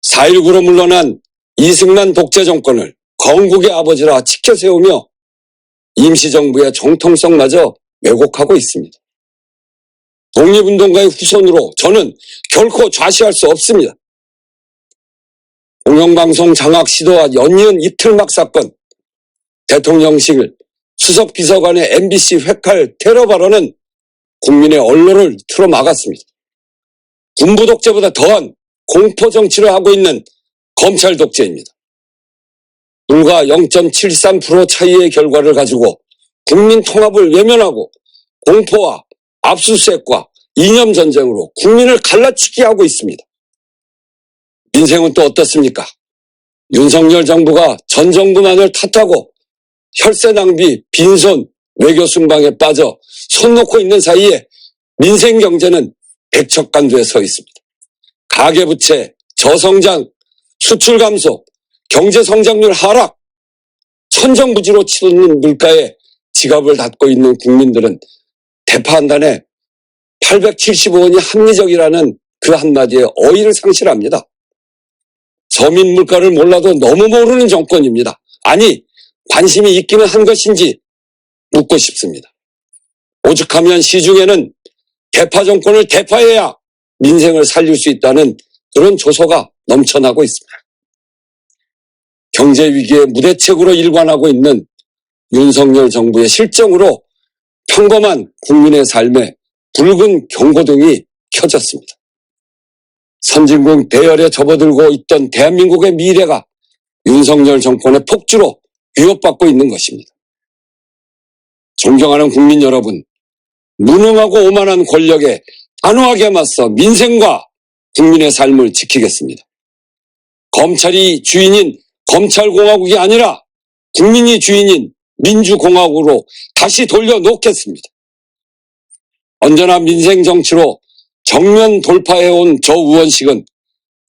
4.19로 물러난 이승만 독재 정권을 건국의 아버지라 치켜세우며 임시정부의 정통성마저 왜곡하고 있습니다. 독립운동가의 후손으로 저는 결코 좌시할 수 없습니다. 공영방송 장악 시도와 연이은 이틀막 사건, 대통령실 수석비서관의 MBC 회칼 테러 발언은 국민의 언론을 틀어막았습니다. 군부 독재보다 더한 공포 정치를 하고 있는 검찰 독재입니다. 불과 0.73% 차이의 결과를 가지고 국민 통합을 외면하고 공포와 압수수색과 이념 전쟁으로 국민을 갈라치게 하고 있습니다. 민생은 또 어떻습니까? 윤석열 정부가 전 정부만을 탓하고 혈세 낭비, 빈손, 외교 순방에 빠져 손 놓고 있는 사이에 민생 경제는 백척간두에 서 있습니다. 가계부채, 저성장, 수출 감소, 경제 성장률 하락, 천정부지로 치솟는 물가에 지갑을 닫고 있는 국민들은 대파 한 단에 875원이 합리적이라는 그 한마디에 어이를 상실합니다. 서민 물가를 몰라도 너무 모르는 정권입니다. 아니, 관심이 있기는 한 것인지 묻고 싶습니다. 오죽하면 시중에는 대파 정권을 대파해야 민생을 살릴 수 있다는 그런 조소가 넘쳐나고 있습니다. 경제 위기에 무대책으로 일관하고 있는 윤석열 정부의 실정으로 평범한 국민의 삶에 붉은 경고등이 켜졌습니다. 선진국 대열에 접어들고 있던 대한민국의 미래가 윤석열 정권의 폭주로 위협받고 있는 것입니다. 존경하는 국민 여러분, 무능하고 오만한 권력에 단호하게 맞서 민생과 국민의 삶을 지키겠습니다. 검찰이 주인인 검찰공화국이 아니라 국민이 주인인 민주공화국으로 다시 돌려놓겠습니다. 언제나 민생 정치로 정면 돌파해온 저 우원식은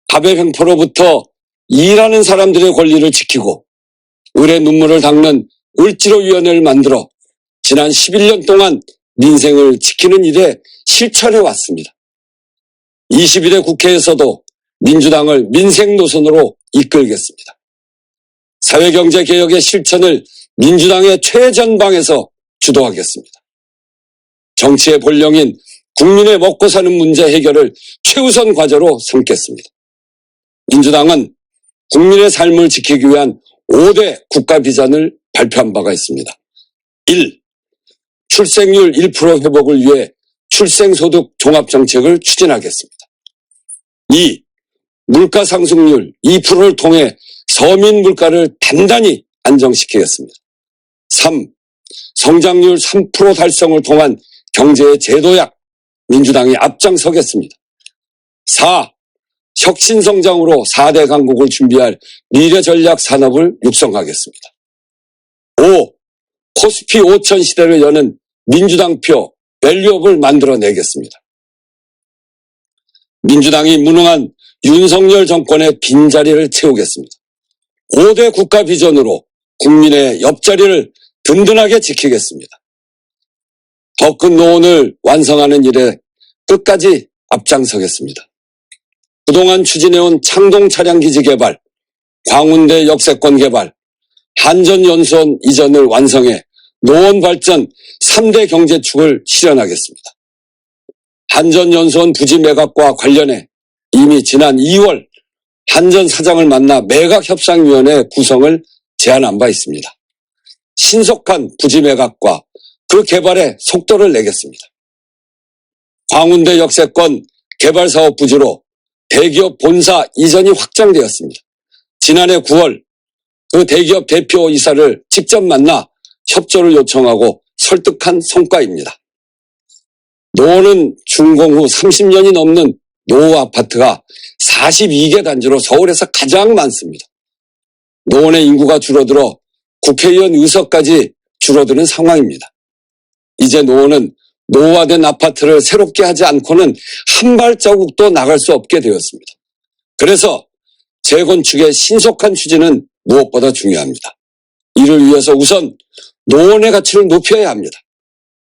갑의 횡포로부터 일하는 사람들의 권리를 지키고 을의 눈물을 닦는 을지로위원회를 만들어 지난 11년 동안 민생을 지키는 일에 실천해 왔습니다. 21대 국회에서도 민주당을 민생 노선으로 이끌겠습니다. 사회경제개혁의 실천을 민주당의 최전방에서 주도하겠습니다. 정치의 본령인 국민의 먹고 사는 문제 해결을 최우선 과제로 삼겠습니다. 민주당은 국민의 삶을 지키기 위한 5대 국가 비전을 발표한 바가 있습니다. 1. 출생률 1% 회복을 위해 출생소득 종합정책을 추진하겠습니다. 2. 물가 상승률 2%를 통해 서민 물가를 단단히 안정시키겠습니다. 3. 성장률 3% 달성을 통한 경제의 제도약 민주당이 앞장서겠습니다. 4. 혁신성장으로 4대 강국을 준비할 미래전략 산업을 육성하겠습니다. 5. 코스피 5천 시대를 여는 민주당표 밸류업을 만들어내겠습니다. 민주당이 무능한 윤석열 정권의 빈자리를 채우겠습니다. 5대 국가 비전으로 국민의 옆자리를 든든하게 지키겠습니다. 더 큰 노원을 완성하는 일에 끝까지 앞장서겠습니다. 그동안 추진해온 창동 차량기지 개발, 광운대 역세권 개발, 한전연수원 이전을 완성해 노원 발전 3대 경제축을 실현하겠습니다. 한전연수원 부지 매각과 관련해 이미 지난 2월 한전 사장을 만나 매각협상위원회 구성을 제안한 바 있습니다. 신속한 부지 매각과 그 개발에 속도를 내겠습니다. 광운대 역세권 개발사업 부지로 대기업 본사 이전이 확정되었습니다. 지난해 9월 그 대기업 대표이사를 직접 만나 협조를 요청하고 설득한 성과입니다. 노원은 준공 후 30년이 넘는 노후 아파트가 42개 단지로 서울에서 가장 많습니다. 노원의 인구가 줄어들어 국회의원 의석까지 줄어드는 상황입니다. 이제 노원은 노후화된 아파트를 새롭게 하지 않고는 한 발자국도 나갈 수 없게 되었습니다. 그래서 재건축의 신속한 추진은 무엇보다 중요합니다. 이를 위해서 우선 노원의 가치를 높여야 합니다.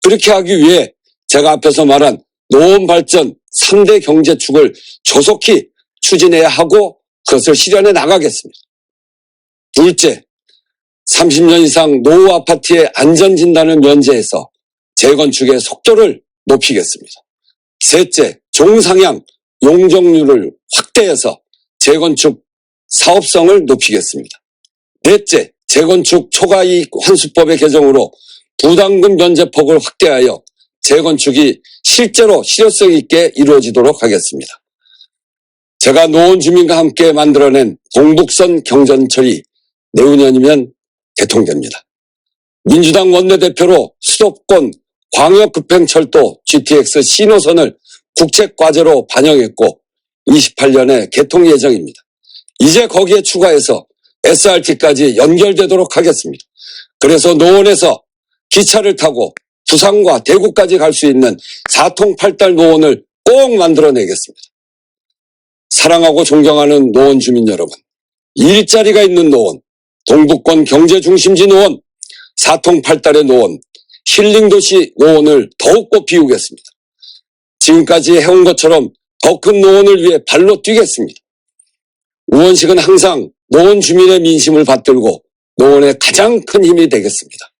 그렇게 하기 위해 제가 앞에서 말한 노원 발전 3대 경제축을 조속히 추진해야 하고 그것을 실현해 나가겠습니다. 둘째, 30년 이상 노후 아파트의 안전진단을 면제해서 재건축의 속도를 높이겠습니다. 셋째, 종상향 용적률을 확대해서 재건축 사업성을 높이겠습니다. 넷째, 재건축 초과이익 환수법의 개정으로 부담금 면제폭을 확대하여 재건축이 실제로 실효성 있게 이루어지도록 하겠습니다. 제가 노원 주민과 함께 만들어낸 동북선 경전철이 내후년이면 개통됩니다. 민주당 원내대표로 수도권 광역급행철도 GTX 신호선을 국책과제로 반영했고 28년에 개통 예정입니다. 이제 거기에 추가해서 SRT까지 연결되도록 하겠습니다. 그래서 노원에서 기차를 타고 부산과 대구까지 갈 수 있는 4통8달노원을 꼭 만들어내겠습니다. 사랑하고 존경하는 노원 주민 여러분, 일자리가 있는 노원, 동북권 경제중심지 노원, 4통8달의 노원, 힐링도시 노원을 더욱 비우겠습니다. 지금까지 해온 것처럼 더 큰 노원을 위해 발로 뛰겠습니다. 우원식은 항상 노원 주민의 민심을 받들고 노원의 가장 큰 힘이 되겠습니다.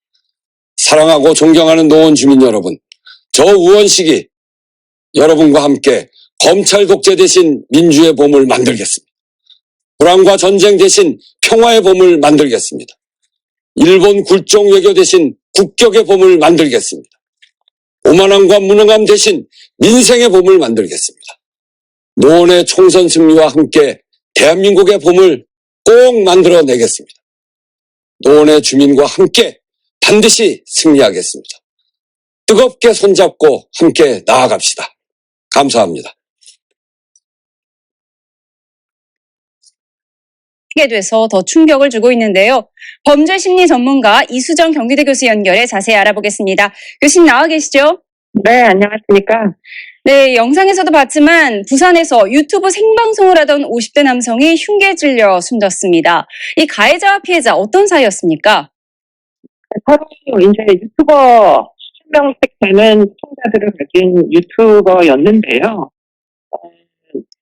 사랑하고 존경하는 노원 주민 여러분, 저 우원식이 여러분과 함께 검찰 독재 대신 민주의 봄을 만들겠습니다. 불안과 전쟁 대신 평화의 봄을 만들겠습니다. 일본 굴종 외교 대신 국격의 봄을 만들겠습니다. 오만함과 무능함 대신 민생의 봄을 만들겠습니다. 노원의 총선 승리와 함께 대한민국의 봄을 꼭 만들어내겠습니다. 노원의 주민과 함께 반드시 승리하겠습니다. 뜨겁게 손잡고 함께 나아갑시다. 감사합니다. 하게 돼서 더 충격을 주고 있는데요. 범죄심리 전문가 이수정 경기대 교수 연결해 자세히 알아보겠습니다. 교수님 나와 계시죠? 네, 안녕하십니까. 네, 영상에서도 봤지만 부산에서 유튜브 생방송을 하던 50대 남성이 흉기에 찔려 숨졌습니다. 이 가해자와 피해자 어떤 사이였습니까? 서로 이제 유튜버 수천 명씩 되는 시청자들을 가진 유튜버였는데요.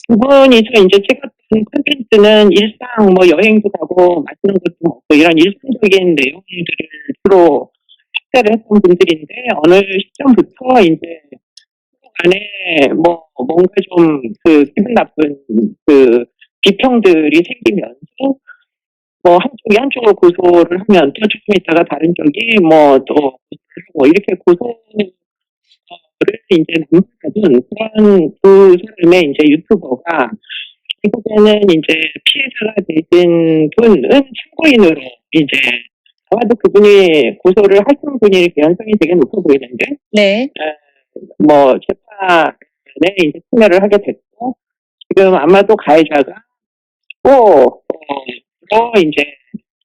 두 분이서 이제 찍었던 콘텐츠는 일상, 여행도 가고 맛있는 것도 먹고 이런 일상적인 내용들을 주로 삭제를 했던 분들인데 어느 시점부터 이제 안에 뭔가 좀 기분 나쁜 비평들이 생기면서 한쪽이 한쪽을 고소를 하면 또 조금 있다가 다른 쪽이 또 고소를 하고 이렇게 고소를 이제 남발하던 그런 두 사람의 이제 유튜버가 결국에는 이제 피해자가 되신 분은 참고인으로 이제 아마도 그분이 고소를 하신 분이 연상이 되게 높아 보이는데 네. 재판에 이제 참여를 하게 됐고 지금 아마도 가해자가 이제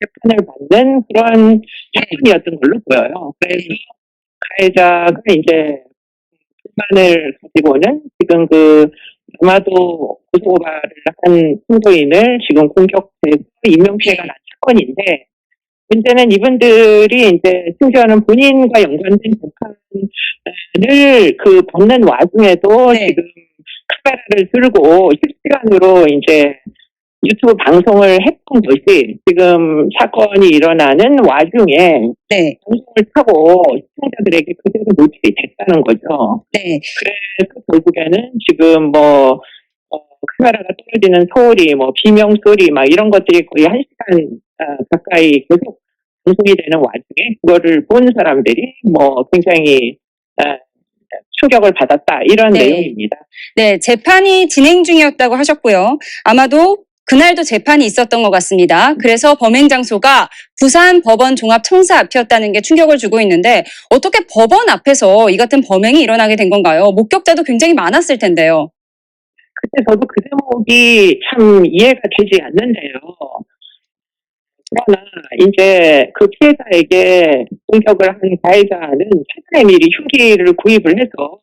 재판을 받는 그런 사건이었던 걸로 보여요. 그래서 가해자가 이제 불만을 가지고는 지금 아마도 고소고발을 한 참고인을 지금 공격되고 인명피해가 난 사건인데 문제는 이분들이 이제 심지어는 본인과 연관된 재판을 받는 와중에도 지금 카메라를 들고 실시간으로 이제 유튜브 방송을 했던 것이 지금 사건이 일어나는 와중에 방송을 타고 시청자들에게 그대로 노출이 됐다는 거죠. 네. 그래서 결국에는 지금 카메라가 떨어지는 소리, 비명 소리, 이런 것들이 거의 1시간 가까이 계속 방송이 되는 와중에 그거를 본 사람들이 굉장히 충격을 받았다 이런 내용입니다. 네, 재판이 진행 중이었다고 하셨고요. 아마도 그날도 재판이 있었던 것 같습니다. 그래서 범행 장소가 부산 법원 종합청사 앞이었다는 게 충격을 주고 있는데 어떻게 법원 앞에서 이 같은 범행이 일어나게 된 건가요? 목격자도 굉장히 많았을 텐데요. 그때 저도 그 대목이 참 이해가 되지 않는데요. 그러나 이제 그 피해자에게 공격을 한 가해자는 최근에 미리 흉기를 구입을 해서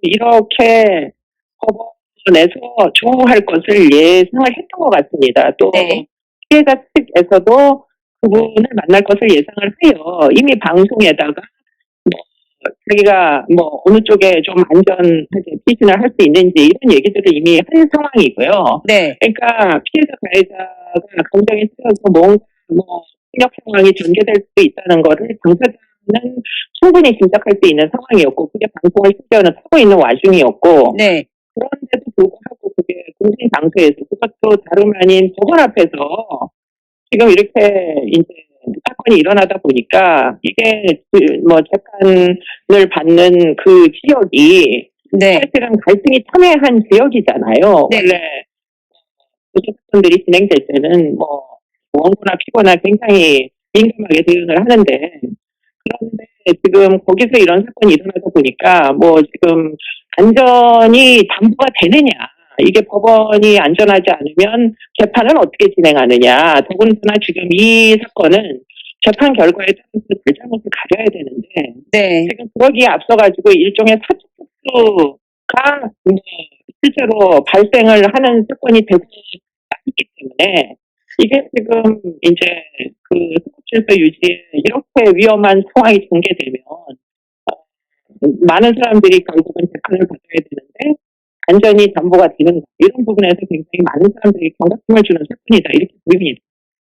이렇게 법원에서 조우할 것을 예상을 했던 것 같습니다. 또 피해자 측에서도 그분을 만날 것을 예상을 해요. 이미 방송에다가 자기가 어느 쪽에 좀 안전하게 피신을 할 수 있는지 이런 얘기들을 이미 한 상황이고요. 그러니까 피해자 가해자가 감정에 쓰여서 뭔가 폭력 상황이 전개될 수도 있다는 거를 당사자는 충분히 짐작할 수 있는 상황이었고 그게 방송을 심지어는 하고 있는 와중이었고 그런데도 불구하고 그게 공공 장소에서 그것도 다름 아닌 법원 앞에서 지금 이렇게 이제 사건이 일어나다 보니까 이게 재판을 받는 그 지역이 사실은 갈등이 첨예한 지역이잖아요. 원래 사건들이 진행될 때는 원고나 피고나 굉장히 민감하게 대응을 하는데 그런데 지금 거기서 이런 사건이 일어나다 보니까 지금 안전이 담보가 되느냐 이게 법원이 안전하지 않으면 재판은 어떻게 진행하느냐. 더군다나 지금 이 사건은 재판 결과에 따라서 잘잘못을 가려야 되는데 지금 그러기에 앞서가지고 일종의 사법국수가 실제로 발생을 하는 사건이 되고 있기 때문에 이게 지금 이제 그 사법 질서 유지에 이렇게 위험한 상황이 전개되면 많은 사람들이 결국은 재판을 받아야 되는데 안전이 담보가 되는 이런 부분에서 굉장히 많은 사람들이 경각심을 주는 사건이다 이렇게 보입니다.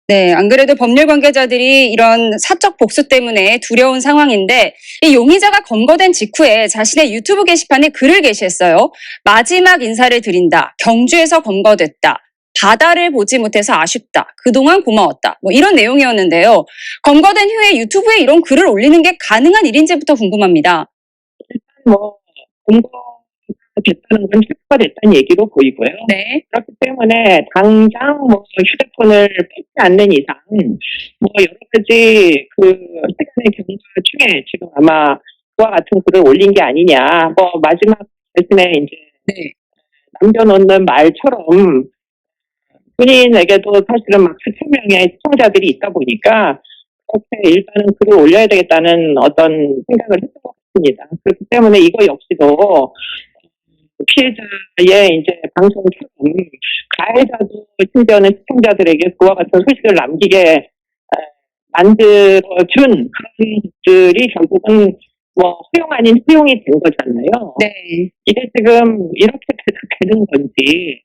네, 안 그래도 법률 관계자들이 이런 사적 복수 때문에 두려운 상황인데 이 용의자가 검거된 직후에 자신의 유튜브 게시판에 글을 게시했어요. 마지막 인사를 드린다. 경주에서 검거됐다. 바다를 보지 못해서 아쉽다. 그동안 고마웠다. 이런 내용이었는데요. 검거된 후에 유튜브에 이런 글을 올리는 게 가능한 일인지부터 궁금합니다. 검거 됐다는 건 체포가 됐다는 얘기로 보이고요. 그렇기 때문에 당장 휴대폰을 뺏지 않는 이상 여러 가지 그 시간의 경과 중에 지금 아마 그와 같은 글을 올린 게 아니냐. 마지막 대신에 이제 남겨놓는 말처럼 본인에게도 사실은 수천 명의 시청자들이 있다 보니까 그렇게 일단은 글을 올려야 되겠다는 어떤 생각을 했던 것 같습니다. 그렇기 때문에 이거 역시도 피해자의 이제 방송처럼 가해자도 심지어는 시청자들에게 그와 같은 소식을 남기게 만들어준 그런 것들이 결국은 허용 아닌 허용이 된 거잖아요. 이게 지금 이렇게 되는 건지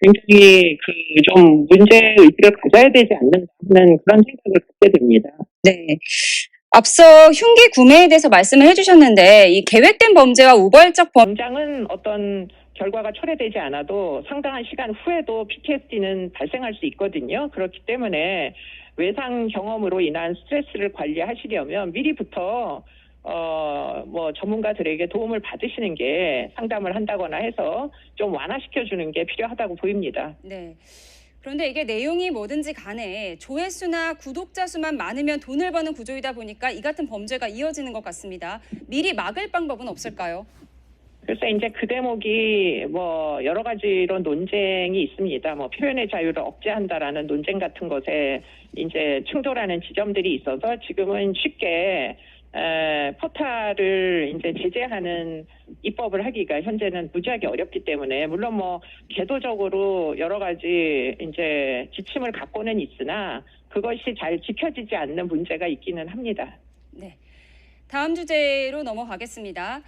굉장히 좀 문제의식을 가져야 되지 않는가 하는 그런 생각을 갖게 됩니다. 앞서 흉기 구매에 대해서 말씀을 해주셨는데 이 계획된 범죄와 우발적 범장은 어떤 결과가 철회되지 않아도 상당한 시간 후에도 PTSD는 발생할 수 있거든요. 그렇기 때문에 외상 경험으로 인한 스트레스를 관리하시려면 미리부터 전문가들에게 도움을 받으시는 게 상담을 한다거나 해서 좀 완화시켜주는 게 필요하다고 보입니다. 그런데 이게 내용이 뭐든지 간에 조회수나 구독자 수만 많으면 돈을 버는 구조이다 보니까 이 같은 범죄가 이어지는 것 같습니다. 미리 막을 방법은 없을까요? 그래서 이제 그 대목이 여러 가지로 논쟁이 있습니다. 표현의 자유를 억제한다라는 논쟁 같은 것에 이제 충돌하는 지점들이 있어서 지금은 쉽게 포탈을 이제 제재하는 입법을 하기가 현재는 무지하게 어렵기 때문에 물론 제도적으로 여러 가지 이제 지침을 갖고는 있으나 그것이 잘 지켜지지 않는 문제가 있기는 합니다. 다음 주제로 넘어가겠습니다.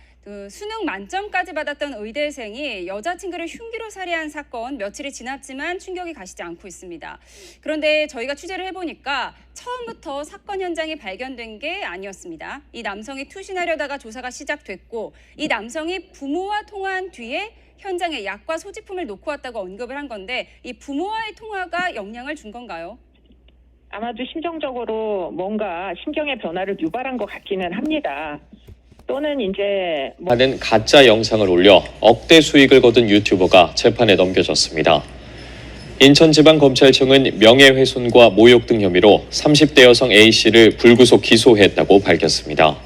수능 만점까지 받았던 의대생이 여자친구를 흉기로 살해한 사건 며칠이 지났지만 충격이 가시지 않고 있습니다. 그런데 저희가 취재를 해보니까 처음부터 사건 현장이 발견된 게 아니었습니다. 이 남성이 투신하려다가 조사가 시작됐고 이 남성이 부모와 통화한 뒤에 현장에 약과 소지품을 놓고 왔다고 언급을 한 건데 이 부모와의 통화가 영향을 준 건가요? 아마도 심정적으로 뭔가 심경의 변화를 유발한 것 같기는 합니다. 또는 이제 하는 가짜 영상을 올려 억대 수익을 거둔 유튜버가 재판에 넘겨졌습니다. 인천지방검찰청은 명예훼손과 모욕 등 혐의로 30대 여성 A씨를 불구속 기소했다고 밝혔습니다.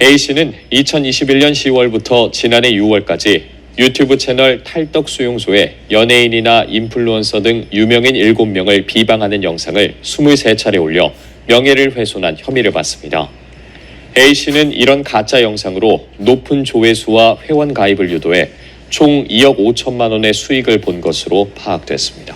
A씨는 2021년 10월부터 지난해 6월까지 유튜브 채널 탈덕수용소에 연예인이나 인플루언서 등 유명인 7명을 비방하는 영상을 23차례 올려 명예를 훼손한 혐의를 받습니다. A씨는 이런 가짜 영상으로 높은 조회수와 회원 가입을 유도해 총 2억 5천만 원의 수익을 본 것으로 파악됐습니다.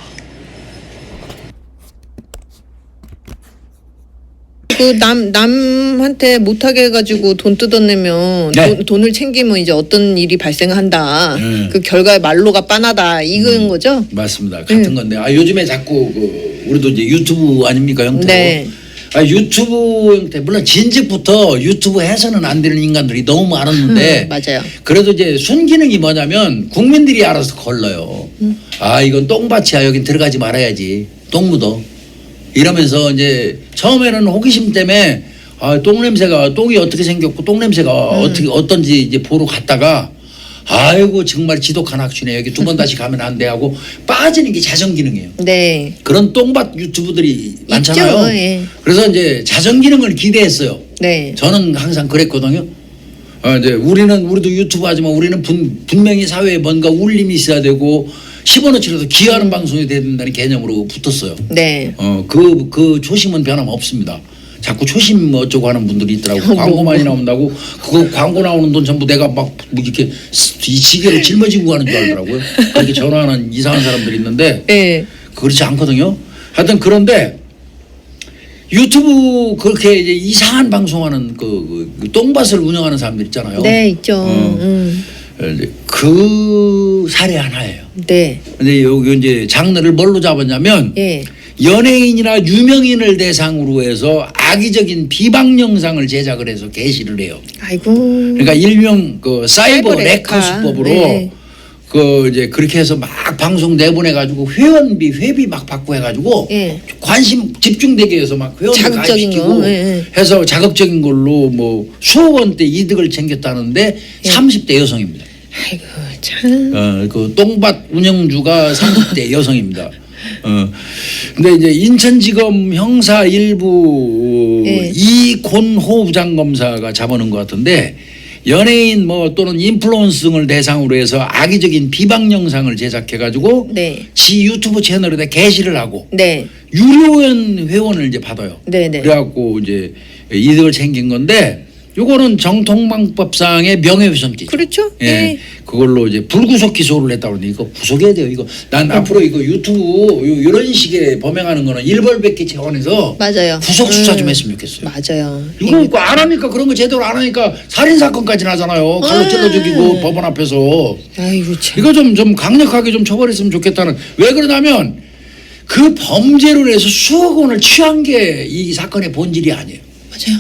그 남한테 못하게 해가지고 돈 뜯어내면 돈을 챙기면 이제 어떤 일이 발생한다. 그 결과에 말로가 빤하다. 이건 거죠? 맞습니다. 같은 건데. 요즘에 자꾸 우리도 이제 유튜브 아닙니까, 형태? 네. 유튜브 형태, 물론 진즉부터 유튜브 해서는 안 되는 인간들이 너무 많았는데. 맞아요. 그래도 이제 순기능이 뭐냐면 국민들이 알아서 걸러요. 이건 똥밭이야. 여긴 들어가지 말아야지. 똥 묻어. 이러면서 이제 처음에는 호기심 때문에 똥이 어떻게 생겼고 똥냄새가 어떤지 이제 보러 갔다가 아이고 정말 지독한 악취네. 여기 두 번 다시 가면 안 돼 하고 빠지는 게 자정기능이에요. 네. 그런 똥밭 유튜브들이 많잖아요. 있죠. 예. 그래서 이제 자정기능을 기대했어요. 네. 저는 항상 그랬거든요. 이제 우리도 유튜브 하지만 우리는 분명히 사회에 뭔가 울림이 있어야 되고 10원어치라도 기여하는 방송이 돼야 된다는 개념으로 붙었어요. 네. 그 초심은 변함없습니다. 자꾸 초심 어쩌고 하는 분들이 있더라고요. 광고 많이 나온다고 그거 광고 나오는 돈 전부 내가 막 이렇게 이 시계로 짊어지고 가는 줄 알더라고요. 그렇게 전화하는 이상한 사람들이 있는데 네. 그렇지 않거든요. 하여튼 그런데 유튜브 그렇게 이제 이상한 방송하는 그 똥밭을 운영하는 사람들 있잖아요. 네, 있죠. 그 사례 하나예요. 네. 근데 여기 이제 장르를 뭘로 잡았냐면 연예인이나 유명인을 대상으로 해서 악의적인 비방 영상을 제작을 해서 게시를 해요. 아이고. 그러니까 일명 그 사이버 레카 레카. 수법으로 네. 그 이제 그렇게 해서 막 방송 내보내가지고 회비 막 받고 해가지고 관심 집중되게 해서 막 회원들 자극적인 가입시키고 거. 예. 해서 자극적인 걸로 뭐 수억 원대 이득을 챙겼다는데 30대 여성입니다. 아이고 참. 그 똥밭 운영주가 30대 여성입니다. 근데 이제 인천지검 형사 1부 이곤호 부장검사가 잡아놓은 것 같은데 연예인 뭐 또는 인플루언서 등을 대상으로 해서 악의적인 비방 영상을 제작해가지고 지 유튜브 채널에다 게시를 하고 유료 회원을 이제 받아요. 그래갖고 이제 이득을 챙긴 건데 요거는 정통방법상의 명예훼손죄죠. 그렇죠. 예. 그걸로 이제 불구속 기소를 했다고 그러는데 이거 구속해야 돼요. 이거 난 앞으로 이거 유튜브 이런 식의 범행하는 거는 일벌백계 차원에서 맞아요. 구속 수사 좀 했으면 좋겠어요. 맞아요. 이거 안 하니까 그런 거 제대로 안 하니까 살인 사건까지 나잖아요. 칼로 찔러 죽이고 법원 앞에서. 아이고 참. 이거 좀 강력하게 좀 처벌했으면 좋겠다는. 왜 그러냐면 그 범죄로 해서 수억 원을 취한 게 이 사건의 본질이 아니에요. 맞아요.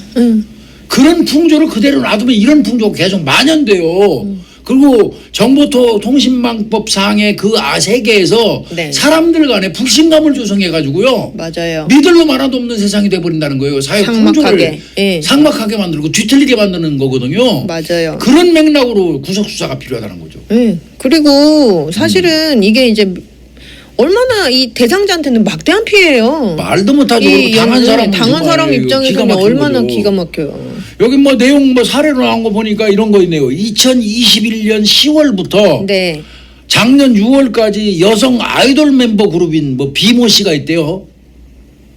그런 풍조를 그대로 놔두면 이런 풍조가 계속 만연돼요. 그리고 정보통신망법상의 그 세계에서 사람들 간에 불신감을 조성해가지고요. 맞아요. 믿을 놈 하나도 없는 세상이 돼버린다는 거예요. 사회 풍조를 삭막하게 만들고 뒤틀리게 만드는 거거든요. 맞아요. 그런 맥락으로 구속수사가 필요하다는 거죠. 그리고 사실은 이게 이제 얼마나 이 대상자한테는 막대한 피해예요. 말도 못하죠. 당한 사람 입장에서는 얼마나 기가 막혀요. 여기 뭐 내용 뭐 사례로 나온 거 보니까 이런 거 있네요. 2021년 10월부터 작년 6월까지 여성 아이돌 member 그룹인 뭐 비모 씨가 있대요.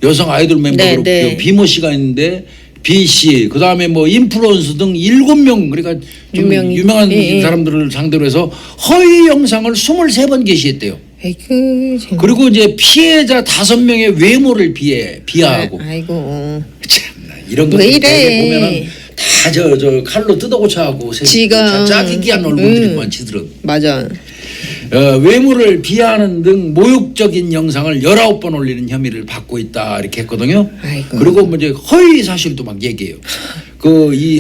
여성 아이돌 멤버 그룹 비모 씨가 있는데 B 씨, 그 다음에 뭐 인플루언서 등 7명 그러니까 좀 유명한 사람들을 상대로 해서 허위 영상을 23번 게시했대요. 그리고 이제 피해자 5명의 외모를 비하하고. 아이고. 참나 이런 것들 보면은 다 저 칼로 뜯어고쳐하고 지가 짜기기한 얼굴들만 지들은. 맞아. 외모를 비하하는 등 모욕적인 영상을 19번 올리는 혐의를 받고 있다 이렇게 했거든요. 그리고 뭐 이제 허위 사실도 막 얘기해요.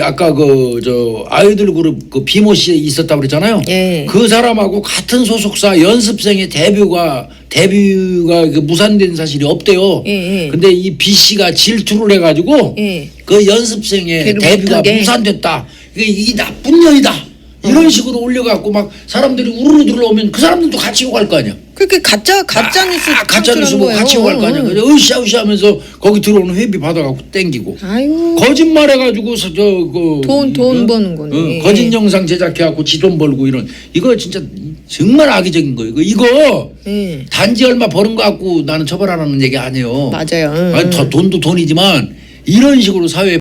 아까 저 아이돌 그룹 그 비모 씨 있었다고 그랬잖아요. 그 사람하고 같은 소속사 연습생의 데뷔가 그 무산된 사실이 없대요. 근데 이 B 씨가 질투를 해가지고 그 연습생의 데뷔가 무산됐다. 이게 이 나쁜 년이다. 이런 식으로 올려갖고 막 사람들이 우르르 들어오면 그 사람들도 같이 욕할 거 아니야. 그렇게 가짜 뉴스 가짜 뉴스 보고 같이 욕할 거 아니야. 그래서 으쌰으쌰 하면서 거기 들어오는 회비 받아갖고 땡기고. 아이고. 거짓말해가지고 돈 버는 거네. 거짓 영상 제작해갖고 지 돈 벌고 이런 이거 진짜 정말 악의적인 거예요. 이거 단지 얼마 버는 거 갖고 나는 처벌하라는 얘기 아니에요. 맞아요. 아니, 돈도 돈이지만 이런 식으로 사회에